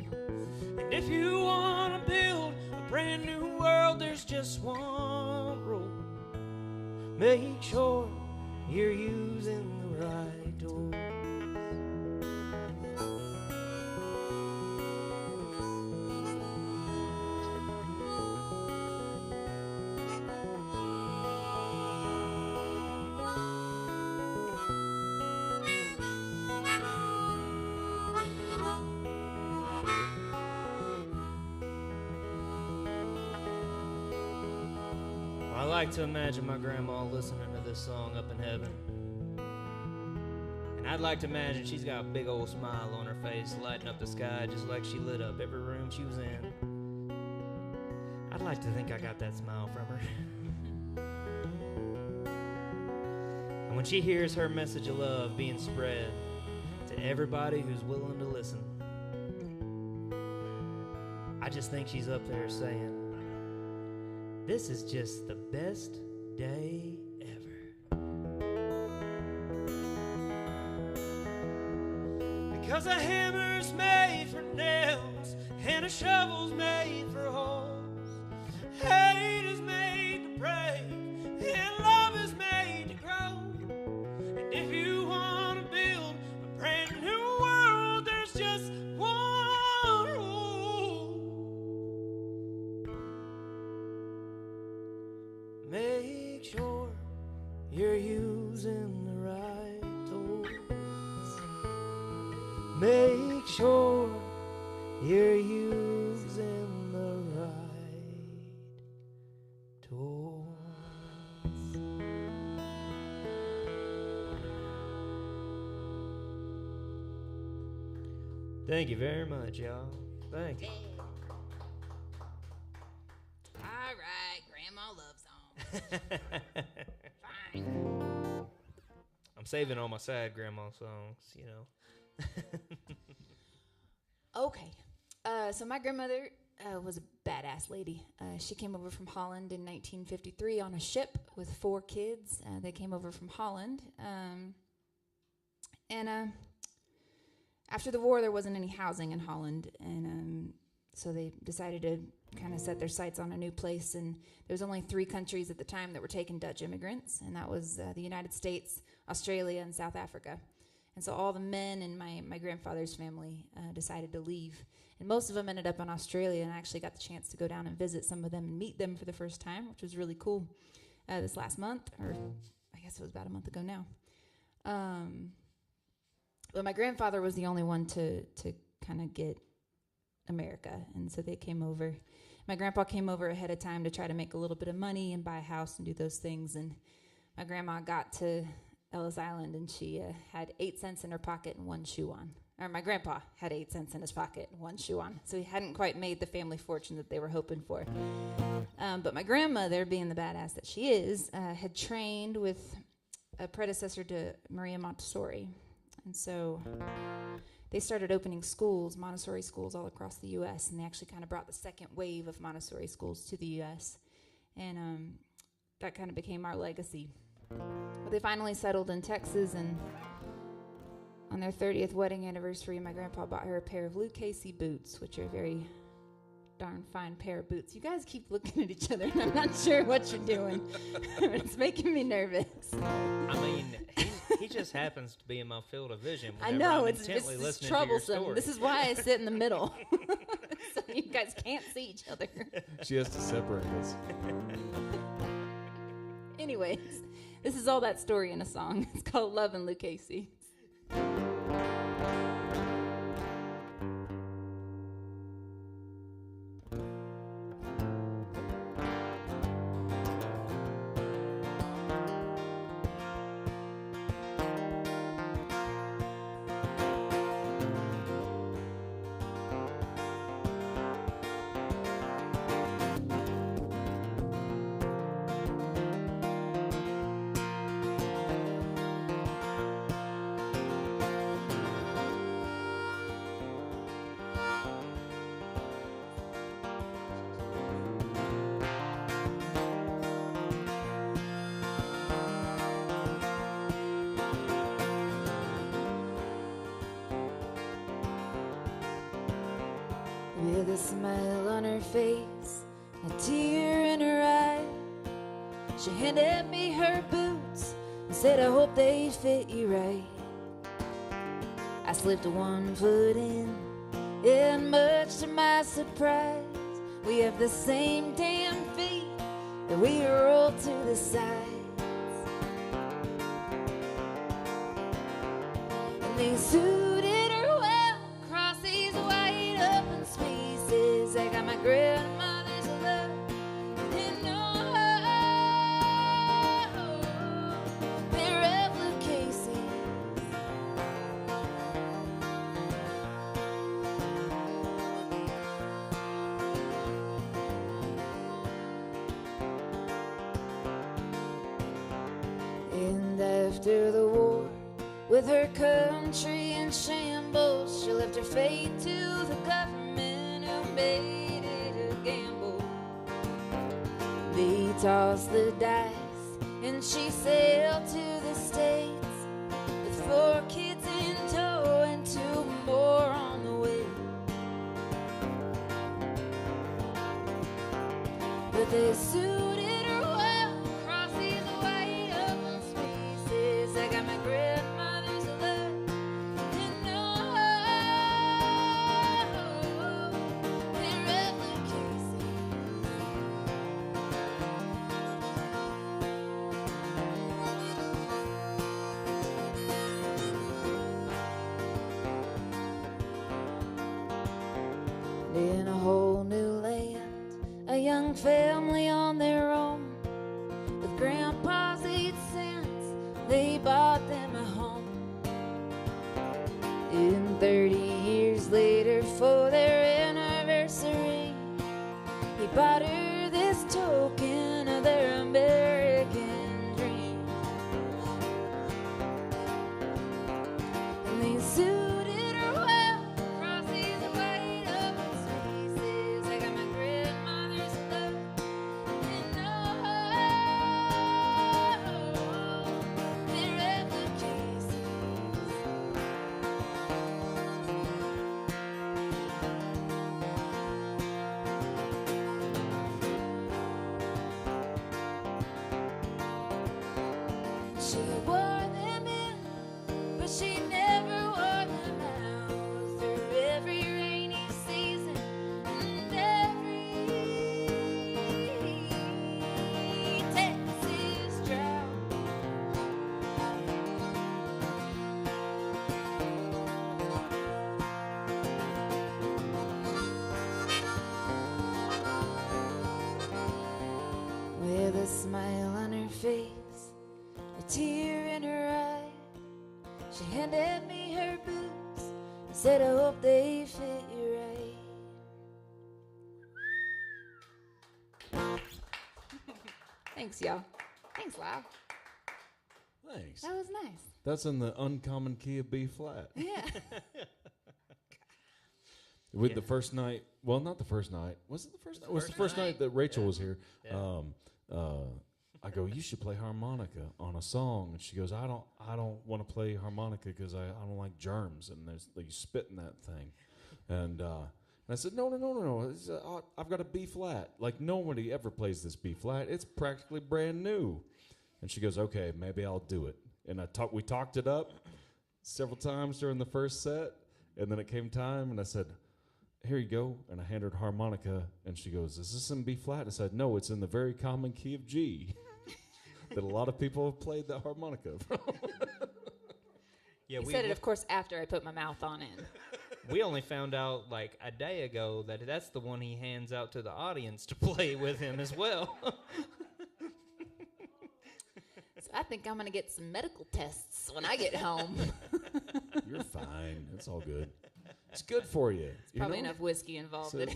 Speaker 2: And if you want to build a brand new world, there's just one rule. Make sure you're using the right tools. like to imagine my grandma listening to this song up in heaven. And I'd like to imagine she's got a big old smile on her face, lighting up the sky just like she lit up every room she was in. I'd like to think I got that smile from her. And when she hears her message of love being spread to everybody who's willing to listen, I just think she's up there saying, this is just the best day ever. Because a hammer's made for nails and a shovel's made for holes. Hate is made to break and love is made to grow. And if you want to build a brand new world, there's just one rule. Make sure you're using the right tools. Make sure you're using the right tools. Thank you very much, y'all. Thank you.
Speaker 4: All right, Grandma love song. Fine.
Speaker 2: I'm saving all my sad grandma songs, you know.
Speaker 4: Okay. So my grandmother was a badass lady. She came over from Holland in 1953 on a ship with 4 kids. They came over from Holland. And after the war, there wasn't any housing in Holland. And so they decided to kind of set their sights on a new place. And there was only 3 countries at the time that were taking Dutch immigrants. And that was the United States, Australia, and South Africa. And so all the men in my grandfather's family decided to leave. And most of them ended up in Australia, and I actually got the chance to go down and visit some of them and meet them for the first time, which was really cool this last month, or I guess it was about a month ago now. But my grandfather was the only one to kind of get America, and so they came over. My grandpa came over ahead of time to try to make a little bit of money and buy a house and do those things, and my grandma got to Ellis Island, and she had 8 cents in her pocket and 1 shoe on. Or my grandpa had 8 cents in his pocket and 1 shoe on. So he hadn't quite made the family fortune that they were hoping for. But my grandmother, being the badass that she is, had trained with a predecessor to Maria Montessori. And so they started opening schools, Montessori schools, all across the U.S., and they actually kind of brought the second wave of Montessori schools to the U.S. And that kind of became our legacy. But they finally settled in Texas, and on their 30th wedding anniversary, my grandpa bought her a pair of Lucchese boots, which are a very darn fine pair of boots. You guys keep looking at each other, and I'm not sure what you're doing. It's making me nervous.
Speaker 2: I mean, he just happens to be in my field of vision.
Speaker 4: I know,
Speaker 2: I'm
Speaker 4: it's
Speaker 2: troublesome.
Speaker 4: This is why I sit in the middle, so you guys can't see each other.
Speaker 5: She has to separate us.
Speaker 4: Anyways, this is all that story in a song. It's called Love and Lucchese. With a smile on her face, a tear in her eye, she handed me her boots and said, I hope they fit you right. I slipped 1 foot in, and much to my surprise, we have the same damn feet that we roll to the sides. And they suited her well across these wide open spaces. I got my grandmother's love and in her heart. after the war, with her country in shambles, she left her fate to the government who made it a gamble. They tossed the dice and she sailed to the States with 4 kids in tow and 2 more on the way. But they suited her well across these wide open spaces. I got my grandmother's love and know they're replications. In a whole new land, a young family on their own, with grandpa's 8 cents, they bought them a home. And 30 years later, for their anniversary, he bought her this token of their American dream. And they suited her well across these wide open spaces. I got my grandmother's love and know they're replications. She wore them in, but she never wore them out. Through every rainy season and every Texas drought. With a smile on her face, a tear in her eye, she handed me her boots and said, I hope they fit you right. Thanks, y'all. Thanks, Lyle.
Speaker 5: Thanks.
Speaker 4: That was nice.
Speaker 5: That's in the uncommon key of B flat.
Speaker 4: Yeah.
Speaker 5: With the first night, well, not the first night. Was it the first night? It was the first night that Rachel was here.
Speaker 2: Yeah.
Speaker 5: I go, you should play harmonica on a song, and she goes, I don't want to play harmonica because I don't like germs, and you spit in that thing, and I said, no. It's, I've got a B flat. Like nobody ever plays this B flat. It's practically brand new, and she goes, okay, maybe I'll do it. And we talked it up several times during the first set, and then it came time, and I said, here you go, and I handed her harmonica, and she goes, is this in B flat? I said, no, it's in the very common key of G. That a lot of people have played that harmonica from.
Speaker 2: Yeah,
Speaker 4: You said it, of course, after I put my mouth on it.
Speaker 2: we only found out like a day ago that that's the one he hands out to the audience to play with him as well.
Speaker 4: So I think I'm going to get some medical tests when I get home.
Speaker 5: You're fine. It's all good. It's good for you.
Speaker 4: Probably enough whiskey involved.
Speaker 5: So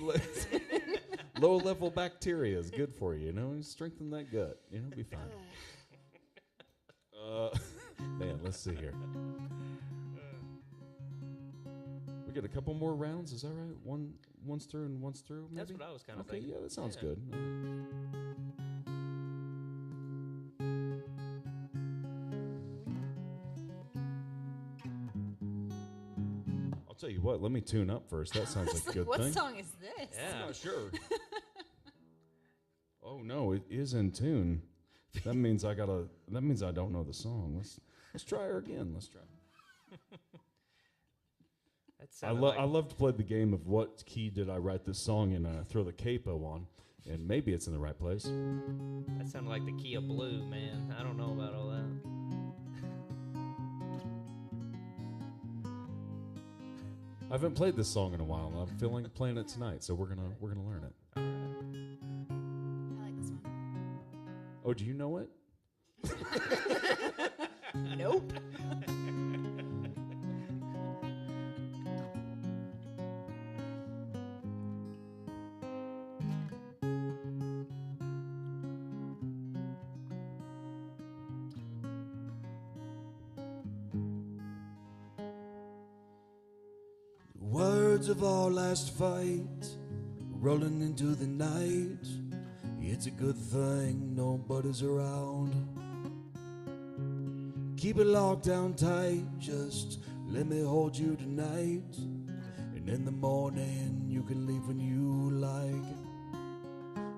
Speaker 5: low-level bacteria is good for you. Strengthen that gut. Be fine. Man, let's see here. We get a couple more rounds. Is that right? One's through and one's through. Maybe?
Speaker 2: That's what I was kind of thinking.
Speaker 5: Okay, yeah, that sounds good. I'll tell you what. Let me tune up first. That sounds like a good
Speaker 4: what
Speaker 5: thing.
Speaker 4: song is this?
Speaker 2: Yeah.
Speaker 5: I'm not sure. Oh no, it is in tune. That means I don't know the song. Let's try her again. Let's try. I love to play the game of what key did I write this song in, and I throw the capo on, and maybe it's in the right place.
Speaker 2: That sounded like the key of blue, man. I don't know about all that.
Speaker 5: I haven't played this song in a while, and I'm feeling playing it tonight, so we're gonna learn it.
Speaker 4: I like this one.
Speaker 5: Oh, do you know it?
Speaker 4: Nope.
Speaker 3: words of our last fight, rolling into the night. It's a good thing nobody's around. Keep it locked down tight, just let me hold you tonight. And in the morning you can leave when you like.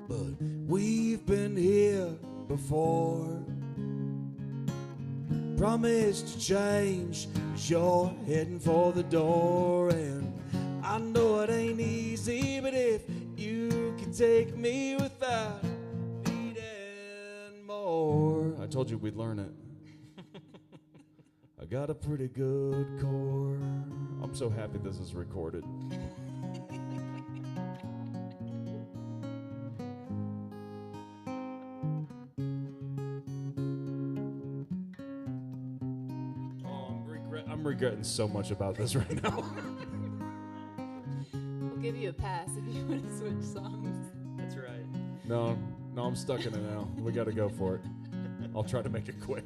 Speaker 3: But we've been here before. Promise to change, 'cause you're heading for the door. And I know it ain't easy, but if you can take me without needing more. I told you we'd learn it. I got a pretty good core.
Speaker 5: I'm so happy this is recorded. I'm regretting so much about this right now.
Speaker 4: We'll give you a pass if you want to switch songs.
Speaker 2: That's right.
Speaker 5: No, I'm stuck in it now. We got to go for it. I'll try to make it quick.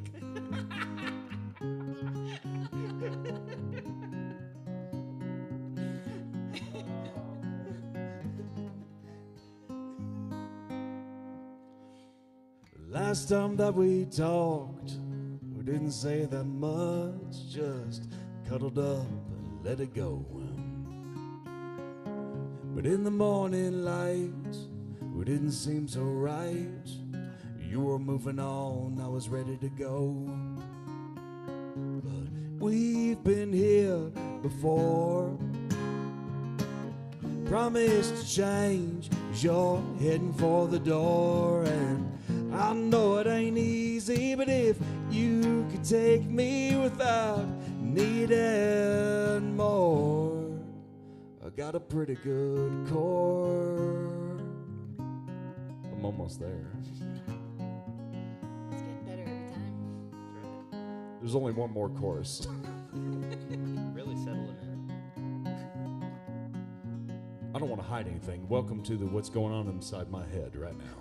Speaker 3: Last time that we talked, we didn't say that much, just cuddled up and let it go. But in the morning light, we didn't seem so right. You were moving on, I was ready to go. But we've been here before. Promise to change, 'cause you're heading for the door. And I know it ain't easy, but if you could take me without needing more, I got a pretty good core.
Speaker 5: I'm almost there.
Speaker 4: It's getting better every time.
Speaker 5: There's only one more chorus.
Speaker 2: Really settling in.
Speaker 5: I don't want to hide anything. Welcome to what's going on inside my head right now.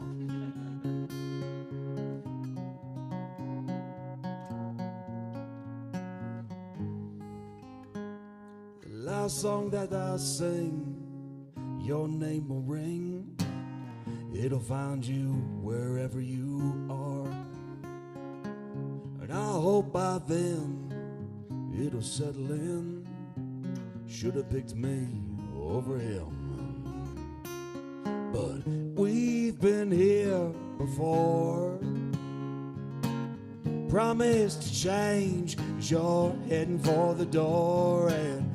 Speaker 3: The last song that I sing, your name will ring. It'll find you wherever you are. And I hope by then it'll settle in. Should have picked me over him. But we've been here before. Promise to change, 'cause you're heading for the door. And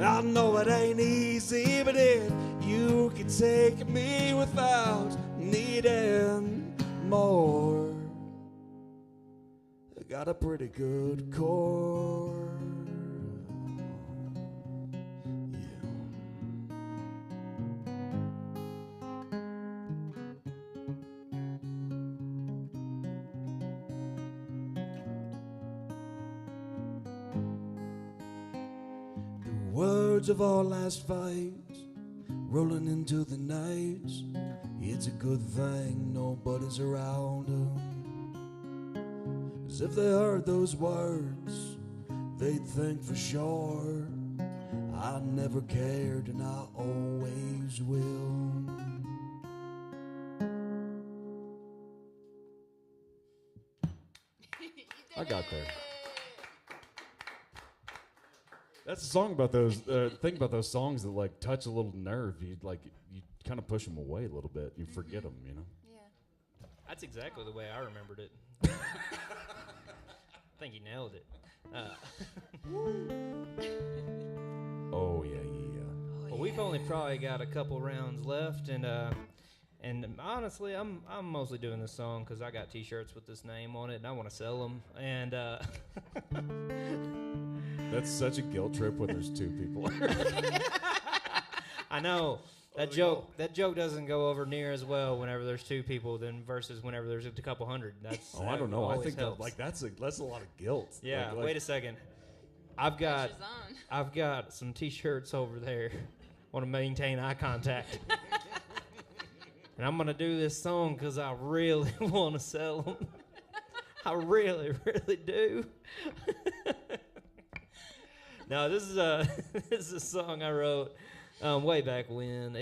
Speaker 3: I know it ain't easy, but if you could take me without needing more, I got a pretty good core. Words of our last fight, rolling into the night. It's a good thing nobody's around. 'Cause if they heard those words, they'd think for sure I never cared and I always will.
Speaker 5: I got there. That's a song about those. Think about those songs that like touch a little nerve. You kind of push them away a little bit. You forget them, you know.
Speaker 4: Yeah.
Speaker 2: That's exactly the way I remembered it. I think you nailed it.
Speaker 5: Oh yeah.
Speaker 2: Well, we've only probably got a couple rounds left, and honestly, I'm mostly doing this song because I got T-shirts with this name on it, and I want to sell them. And
Speaker 5: That's such a guilt trip when there's two people.
Speaker 2: I know that joke doesn't go over near as well whenever there's two people than versus whenever there's a couple hundred. That's
Speaker 5: I don't know. I
Speaker 2: always
Speaker 5: think
Speaker 2: helps.
Speaker 5: that that's a lot of guilt.
Speaker 2: Yeah.
Speaker 5: Like,
Speaker 2: Wait a second. I've got
Speaker 4: Pressure's on.
Speaker 2: some T-shirts over there. Want to maintain eye contact. And I'm going to do this song because I really want to sell them. I really, really do. No, this is a song I wrote Way back when,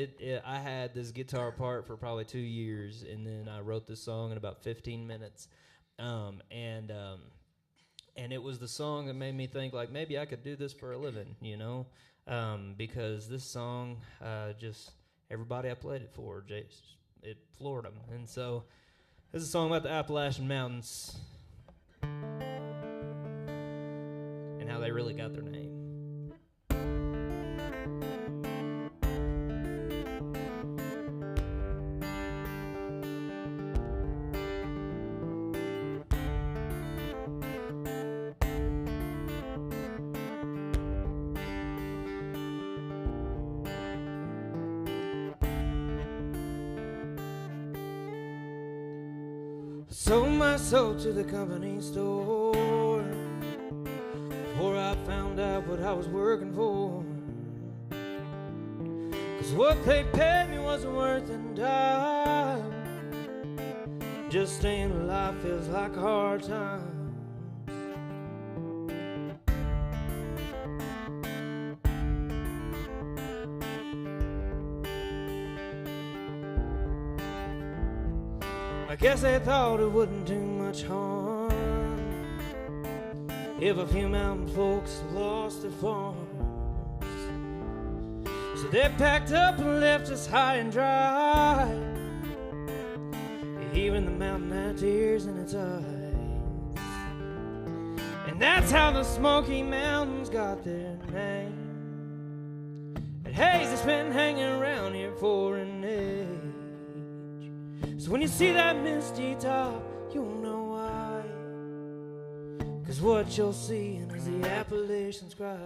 Speaker 2: I had this guitar part for probably 2 years, and then I wrote this song in about 15 minutes. And it was the song that made me think, like, maybe I could do this for a living, you know? Because this song, just everybody I played it for, it floored them. And so this is a song about the Appalachian Mountains and how they really got their name. Sold my soul to the company store before I found out what I was working for. 'Cause what they paid me wasn't worth a dime. Just staying alive feels like a hard time. I guess they thought it wouldn't do much harm if a few mountain folks lost their farms. So they packed up and left us high and dry. Even the mountain had tears in its eyes. And that's how the Smoky Mountains got their name. And haze has been hanging around here for an age. So when you see that misty top, you'll know why. 'Cause what you'll see is the Appalachians cry.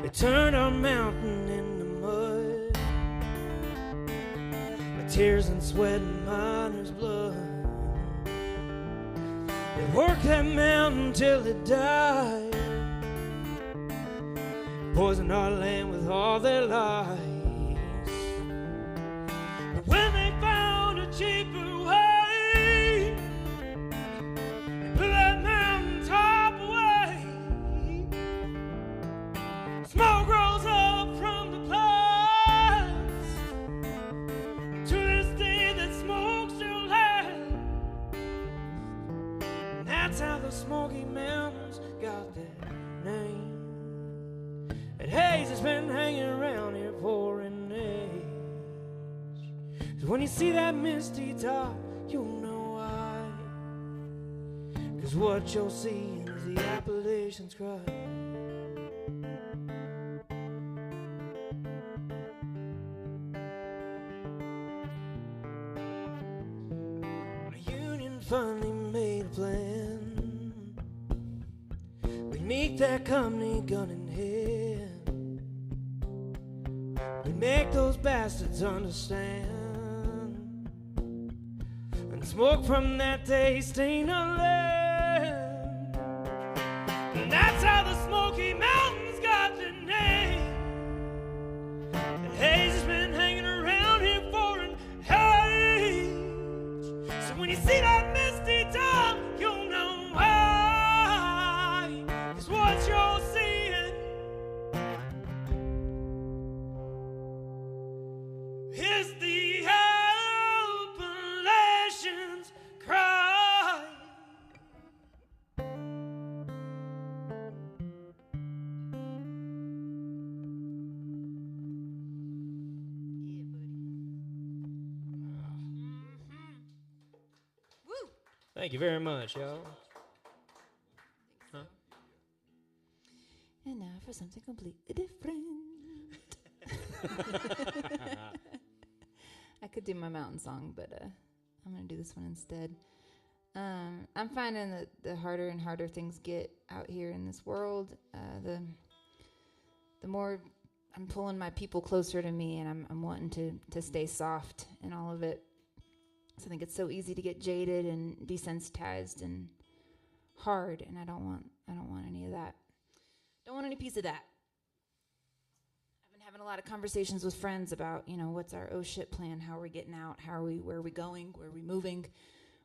Speaker 2: They turned our mountain into mud, my tears and sweat and miner's blood. They worked that mountain till it died, poisoned our land with all their lies. But when they found a cheaper way, they blew that mountain top away. Smoke rolls up from the pipes. To this day that smoke still lasts. And that's how the Smoky Mountains got their name. And haze has been hanging around here for an age. So when you see that misty top, you'll know why. 'Cause what you'll see is the Appalachians cry. Finally made a plan. We'd meet that company gun in hand. We'd make those bastards understand. And smoke from that day stain our land. And that's how the Smoky Mountains got their name. And haze has been hanging around here for an age. So when you see that misty top, you'll know why. 'Cause what you're seeing is the Appalachians cry. Thank you very much, y'all.
Speaker 4: And now for something completely different. I could do my mountain song, but I'm going to do this one instead. I'm finding that the harder and harder things get out here in this world, the more I'm pulling my people closer to me, and I'm wanting to stay soft in all of it. So I think it's so easy to get jaded and desensitized and hard, and I don't want any of that. Don't want any piece of that. I've been having a lot of conversations with friends about, what's our oh shit plan? How are we getting out? Where are we going? Where are we moving?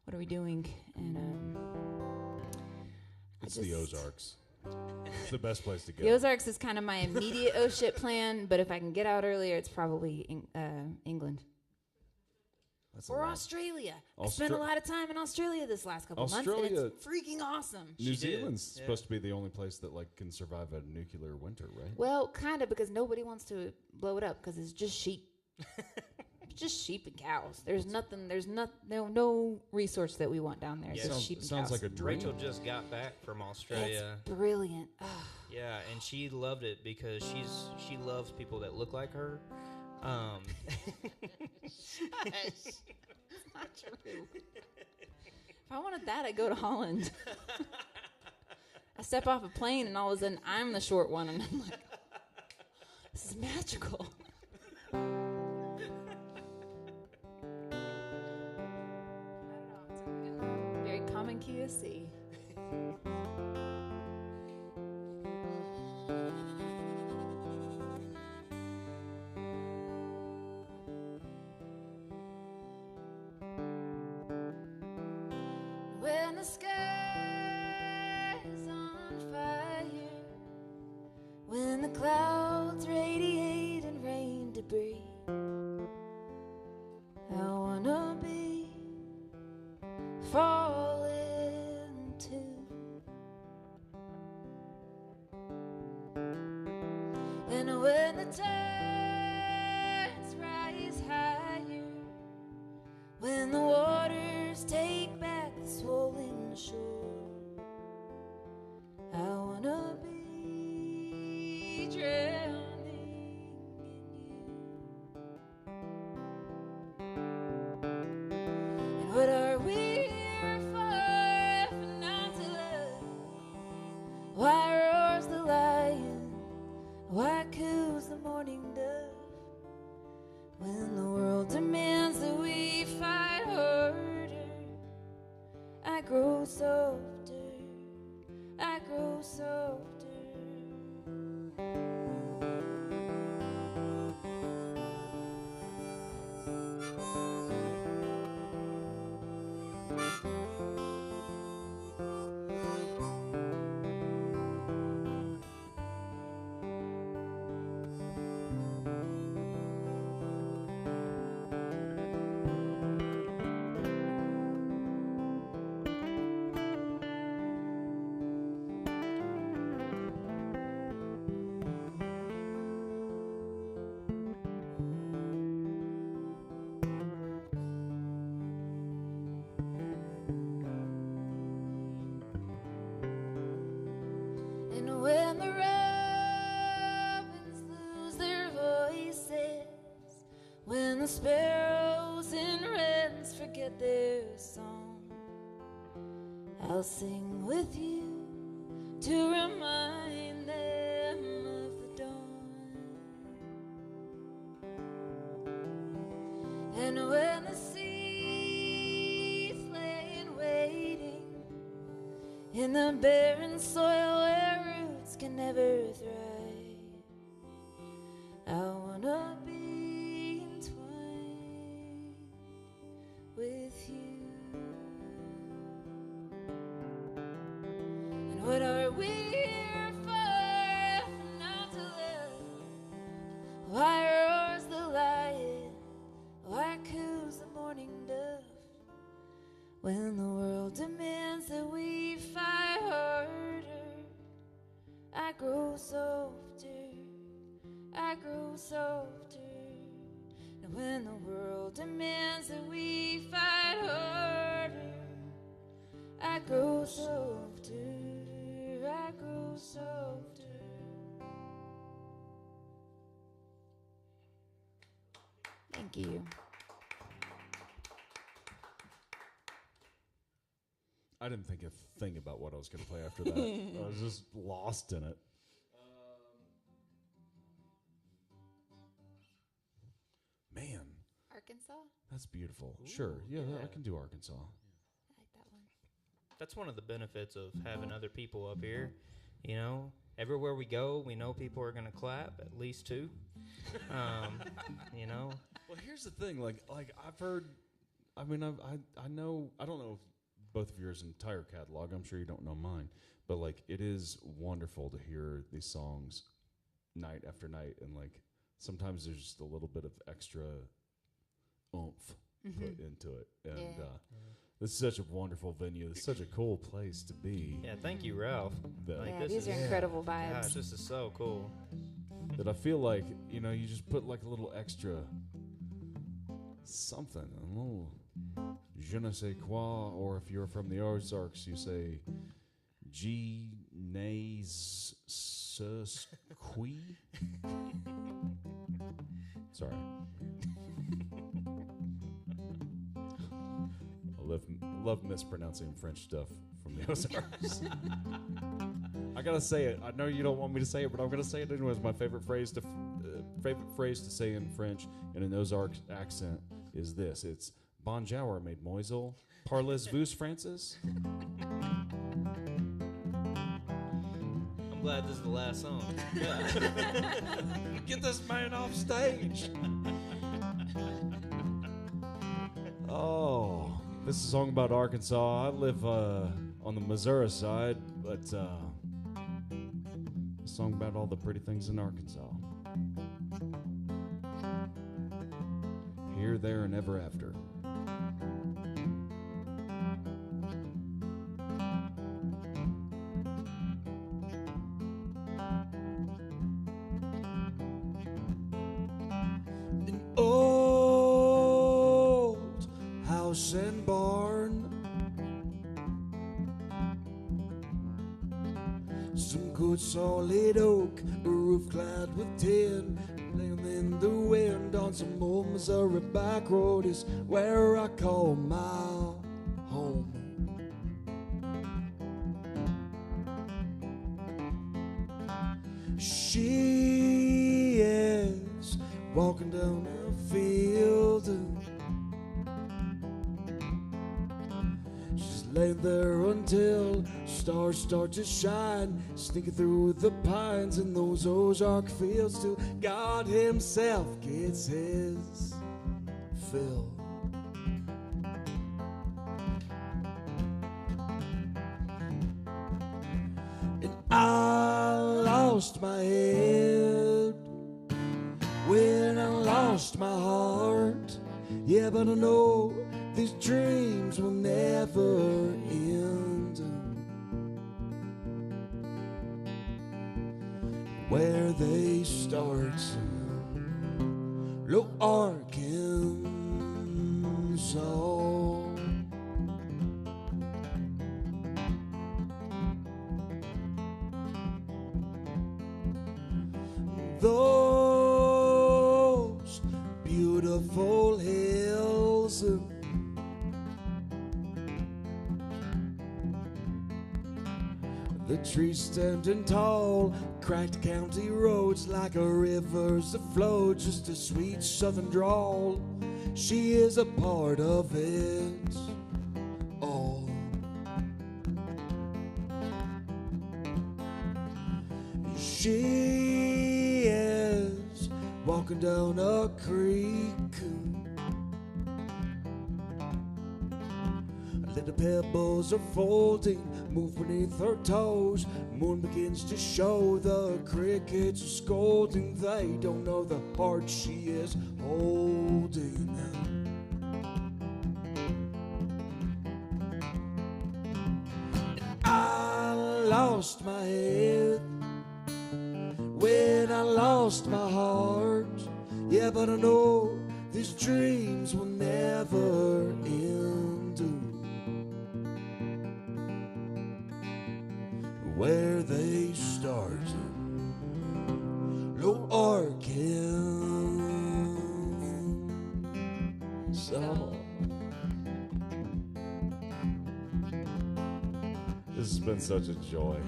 Speaker 4: What are we doing? And
Speaker 5: it's the Ozarks. It's the best place to go.
Speaker 4: The Ozarks is kind of my immediate oh shit plan, but if I can get out earlier, it's probably England. Or Australia. I spent a lot of time in Australia this last couple months, and it's freaking awesome.
Speaker 5: New Zealand's supposed to be the only place that can survive a nuclear winter, right?
Speaker 4: Well, kind of, because nobody wants to blow it up because it's just sheep. It's just sheep and cows. There's no resource that we want down there. It's just sheep and
Speaker 5: sounds
Speaker 4: cows.
Speaker 5: like a dream.
Speaker 2: Rachel just got back from Australia.
Speaker 4: It's brilliant.
Speaker 2: Yeah, and she loved it because she loves people that look like her.
Speaker 4: It's not true. If I wanted that, I'd go to Holland. I step off a plane and all of a sudden I'm the short one, and I'm like, this is magical. I don't know. It's a very common key to see. When the sky is on fire, when the clouds radiate in rain debris, I wanna be falling too. And when the tides rise higher, when the waters take back the swollen shore, I wanna be drowning in you. And what are we here for if not to love? Why roars the lion? Why coos the morning dove? When the world demands that we fight harder, I grow softer, I grow softer. And when the robins lose their voices, when the sparrows and wrens forget their song, I'll sing with you to remind them of the dawn. And when the seas lay in waiting in the barren soil where roots can never thrive, I wanna be entwined with you. And what are we here for if not to live? Why roars the lion? Why coos the morning dove? When the world demands that we fight harder, I grow softer, I grow softer. And when the world demands that we fight harder, I grow softer, I grow softer. Thank you.
Speaker 5: I didn't think a thing about what I was going to play after that. I was just lost in it. Man,
Speaker 4: Arkansas?
Speaker 5: that's beautiful. Sure, yeah, I can do Arkansas.
Speaker 4: I like that one.
Speaker 2: That's one of the benefits of having other people up here. You know, everywhere we go, we know people are going to clap, at least two. You know.
Speaker 5: Well, here's the thing. Like I've heard. I mean, I know. I don't know both of yours entire catalog. I'm sure you don't know mine, but like it is wonderful to hear these songs night after night, and like sometimes there's just a little bit of extra oomph put into it, and this is such a wonderful venue. It's such a cool place to be.
Speaker 2: Yeah, thank you, Ralph.
Speaker 4: These are incredible vibes.
Speaker 2: Gosh, this is so cool.
Speaker 5: That I feel like, you know, you just put like a little extra something, a little je ne sais quoi, or if you're from the Ozarks, you say G nays sus qui. Sorry. I love mispronouncing French stuff from the Ozarks. I gotta say it. I know you don't want me to say it, but I'm gonna say it anyways. My favorite phrase to say in French in an Ozark accent is this. It's Bonjour, mademoiselle. Parlez-vous Francis?
Speaker 2: I'm glad this is the last song.
Speaker 3: Get this man off stage.
Speaker 5: Oh, this is a song about Arkansas. I live on the Missouri side, but a song about all the pretty things in Arkansas. Here, there, and ever after.
Speaker 3: An old house and barn, some good solid oak, a roof clad with tin, playing in the wind on some old Missouri back road is where I call my home. She is walking down a field. She's laying there until stars start to shine, sneaking through the pines in those Ozark fields till God himself gets his fill. And I lost my head when I lost my heart. Yeah, but I know these dreams will never end. Where they start, low Arkansas. Those beautiful hills, the trees standing tall, cracked county roads like a rivers that flow, just a sweet southern drawl. She is a part of it all. She is walking down a creek, little pebbles are folding, move beneath her toes. Moon begins to show, the crickets are scolding. They don't know the heart she is holding. I lost my head when I lost my heart. Yeah, but I know these dreams will never end. Where they start, low Arkansas.
Speaker 5: This has been such a joy.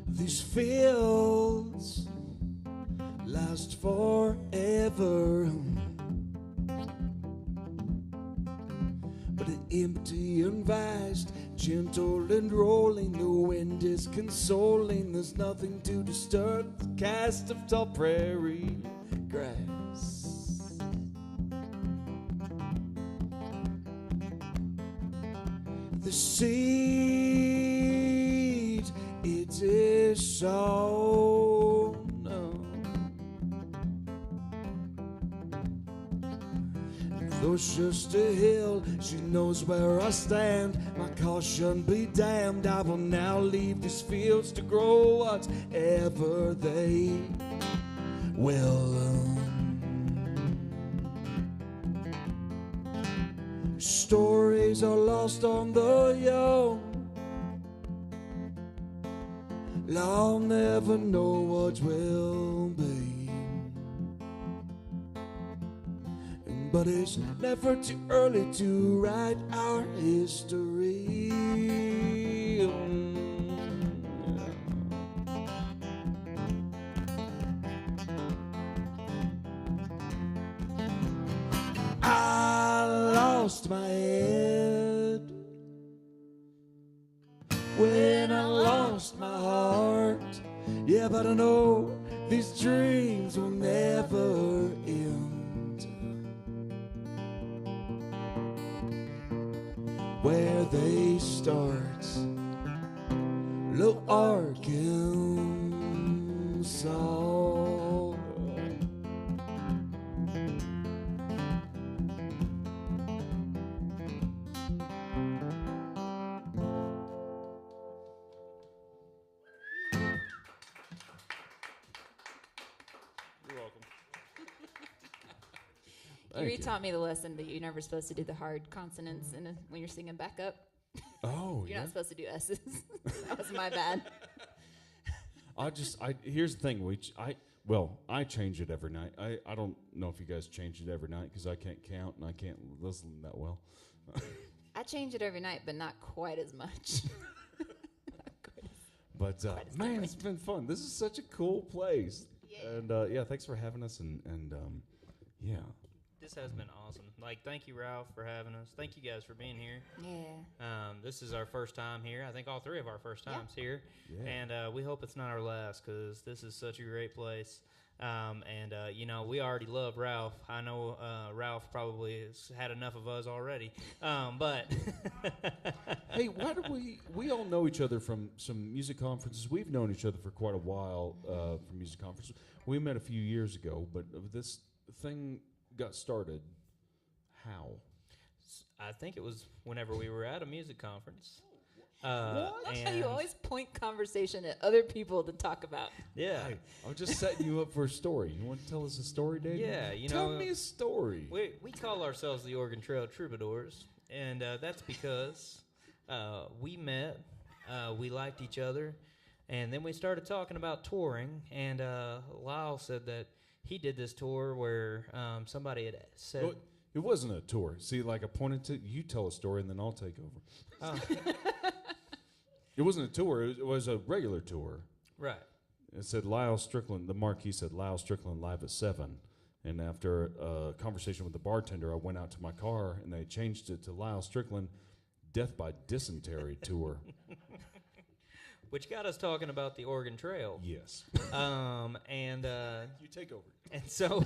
Speaker 3: These fields last forever. but empty and vast, gentle and rolling. The wind is consoling. There's nothing to disturb the cast of tall prairie grass. The seed, it is sown. Though it's just a hill, she knows where I stand. My caution be damned, I will now leave these fields to grow whatever they will. Stories are lost on the young. I'll never know what will be. But it's never too early to write our history. I lost my head when I lost my heart. Yeah, but I know these dreams will never end. Where they start, low Arkansas.
Speaker 4: You taught me the lesson that you're never supposed to do the hard consonants when you're singing backup.
Speaker 5: Oh,
Speaker 4: You're not supposed to do S's. That was my bad.
Speaker 5: Here's the thing. I change it every night. I don't know if you guys change it every night because I can't count and I can't listen that well.
Speaker 4: I change it every night, but not quite as much.
Speaker 5: But man, it's been fun. This is such a cool place. Yeah. And thanks for having us. And yeah.
Speaker 2: This has been awesome. Thank you, Ralph, for having us. Thank you guys for being here.
Speaker 4: Yeah.
Speaker 2: This is our first time here. I think all three of our first times here.
Speaker 5: Yeah.
Speaker 2: And we hope it's not our last because this is such a great place. We already love Ralph. I know Ralph probably has had enough of us already. But
Speaker 5: hey, why do we all know each other from some music conferences? We've known each other for quite a while from music conferences. We met a few years ago, but this thing got started. How?
Speaker 2: I think it was whenever we were at a music conference.
Speaker 4: That's how you always point conversation at other people to talk about.
Speaker 2: Yeah.
Speaker 5: Hey, I'm just setting you up for a story. You want to tell us a story, Dave?
Speaker 2: Yeah,
Speaker 5: tell me a story.
Speaker 2: We call ourselves the Oregon Trail Troubadours, and that's because we met, we liked each other, and then we started talking about touring, and Lyle said that he did this tour where somebody had said...
Speaker 5: Well, it wasn't a tour. See, I pointed to... You tell a story, and then I'll take over.
Speaker 2: Oh.
Speaker 5: It wasn't a tour. It was a regular tour.
Speaker 2: Right.
Speaker 5: It said Lyle Strickland. The marquee said Lyle Strickland live at 7. And after a conversation with the bartender, I went out to my car, and they changed it to Lyle Strickland Death by Dysentery Tour.
Speaker 2: Which got us talking about the Oregon Trail.
Speaker 5: Yes.
Speaker 2: You
Speaker 5: take over.
Speaker 2: And so,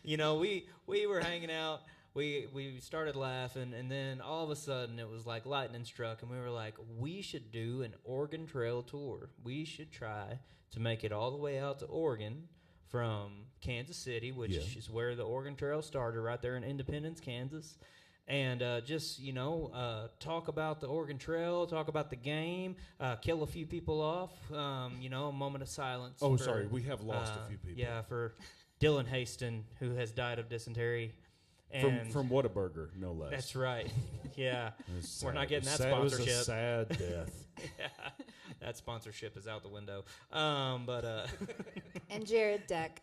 Speaker 2: we were hanging out. We started laughing, and then all of a sudden it was like lightning struck, and we were like, we should do an Oregon Trail tour. We should try to make it all the way out to Oregon from Kansas City, which is where the Oregon Trail started, right there in Independence, Kansas. And talk about the Oregon Trail, talk about the game, kill a few people off, a moment of silence.
Speaker 5: Oh, sorry, we have lost a few people.
Speaker 2: Yeah, for Dylan Haston, who has died of dysentery.
Speaker 5: And from Whataburger, no less.
Speaker 2: That's right. Yeah. We're not getting that sponsorship.
Speaker 5: It was a sad death.
Speaker 2: Yeah. That sponsorship is out the window.
Speaker 4: And Jared Deck,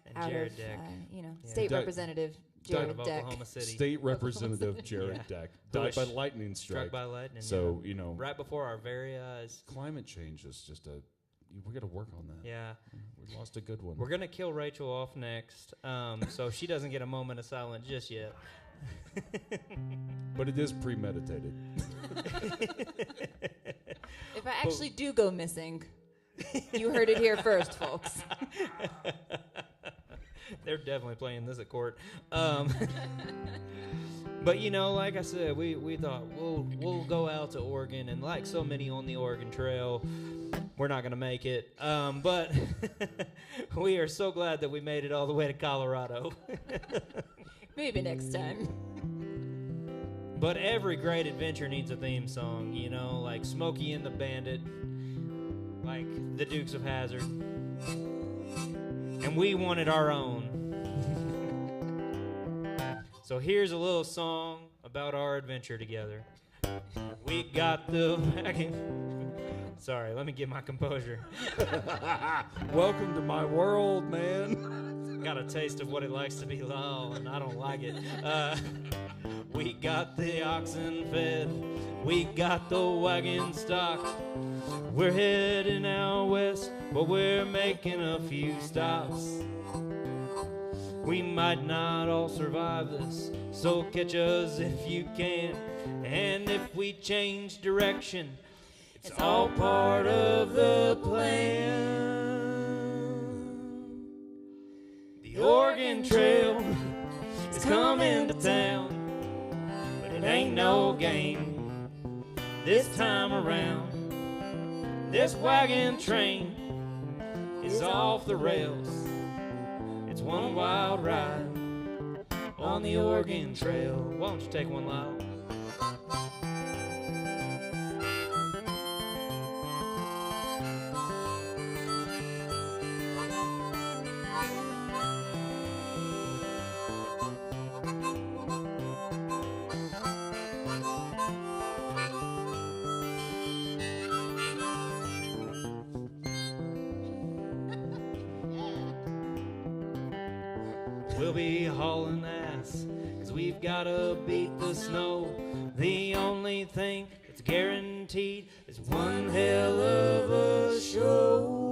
Speaker 4: state representative Jared Deck.
Speaker 2: Oklahoma City.
Speaker 5: State representative Jared Deck. Died by lightning strike.
Speaker 2: Struck by lightning.
Speaker 5: So,
Speaker 2: right before our very eyes.
Speaker 5: Climate change is just we got to work on that.
Speaker 2: Yeah.
Speaker 5: We lost a good one.
Speaker 2: We're going to kill Rachel off next, so she doesn't get a moment of silence just yet.
Speaker 5: But it is premeditated.
Speaker 4: If I actually do go missing, you heard it here first, folks.
Speaker 2: They're definitely playing this at court. But you know, like I said, we thought we'll go out to Oregon, and like so many on the Oregon Trail, we're not gonna make it. But we are so glad that we made it all the way to Colorado.
Speaker 4: Maybe next time.
Speaker 2: But every great adventure needs a theme song, you know, like Smokey and the Bandit, like the Dukes of Hazzard. And we wanted our own. So here's a little song about our adventure together. We got the wagon. Sorry, let me get my composure.
Speaker 5: Welcome to my world, man.
Speaker 2: Got a taste of what it likes to be low, and I don't like it. We got the oxen fed. We got the wagon stocked. We're heading out west, but we're making a few stops. We might not all survive this, so catch us if you can. And if we change direction, it's all part of the plan. The Oregon Trail is coming to town, but it ain't no game this time around. This wagon train is off the rails. It's one wild ride on the Oregon Trail. Why don't you take one, Lyle? We'll be hauling ass, 'cause we've gotta beat the snow. The only thing that's guaranteed is one hell of a show.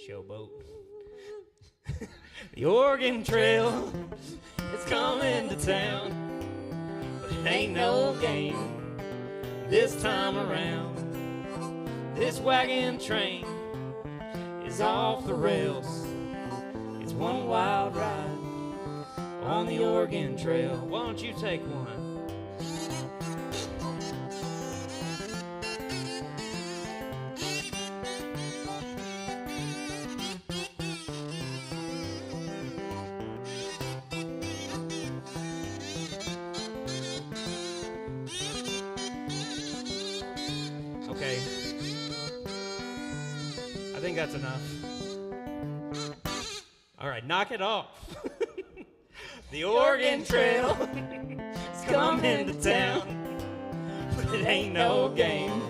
Speaker 2: Showboat. The Oregon Trail is coming to town, but it ain't no game this time around. This wagon train is off the rails. It's one wild ride on the Oregon Trail. Why don't you take one? Okay. I think that's enough. All right, knock it off. The Oregon Trail is coming to town, but it ain't no game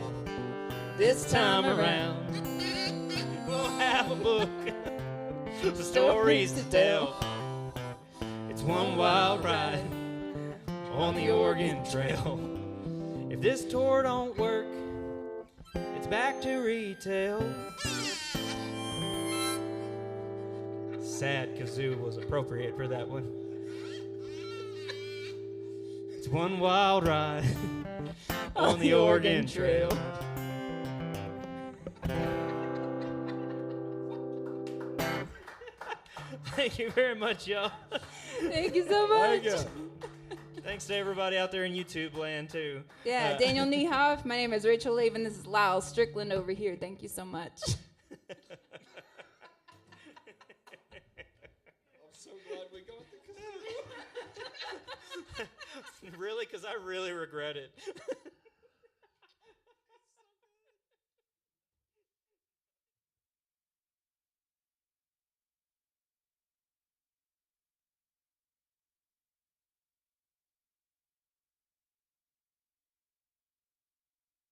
Speaker 2: this time around. We'll have a book of stories to tell. It's one wild ride on the Oregon Trail. If this tour don't work, it's back to retail. Sad kazoo was appropriate for that one. It's one wild ride on the Oregon Trail. Thank you very much, y'all.
Speaker 4: Thank you so much.
Speaker 2: Thanks to everybody out there in YouTube land, too.
Speaker 4: Yeah, Daniel Niehoff. My name is Rachel Laven. This is Lyle Strickland over here. Thank you so much.
Speaker 2: Really? Because I really regret it.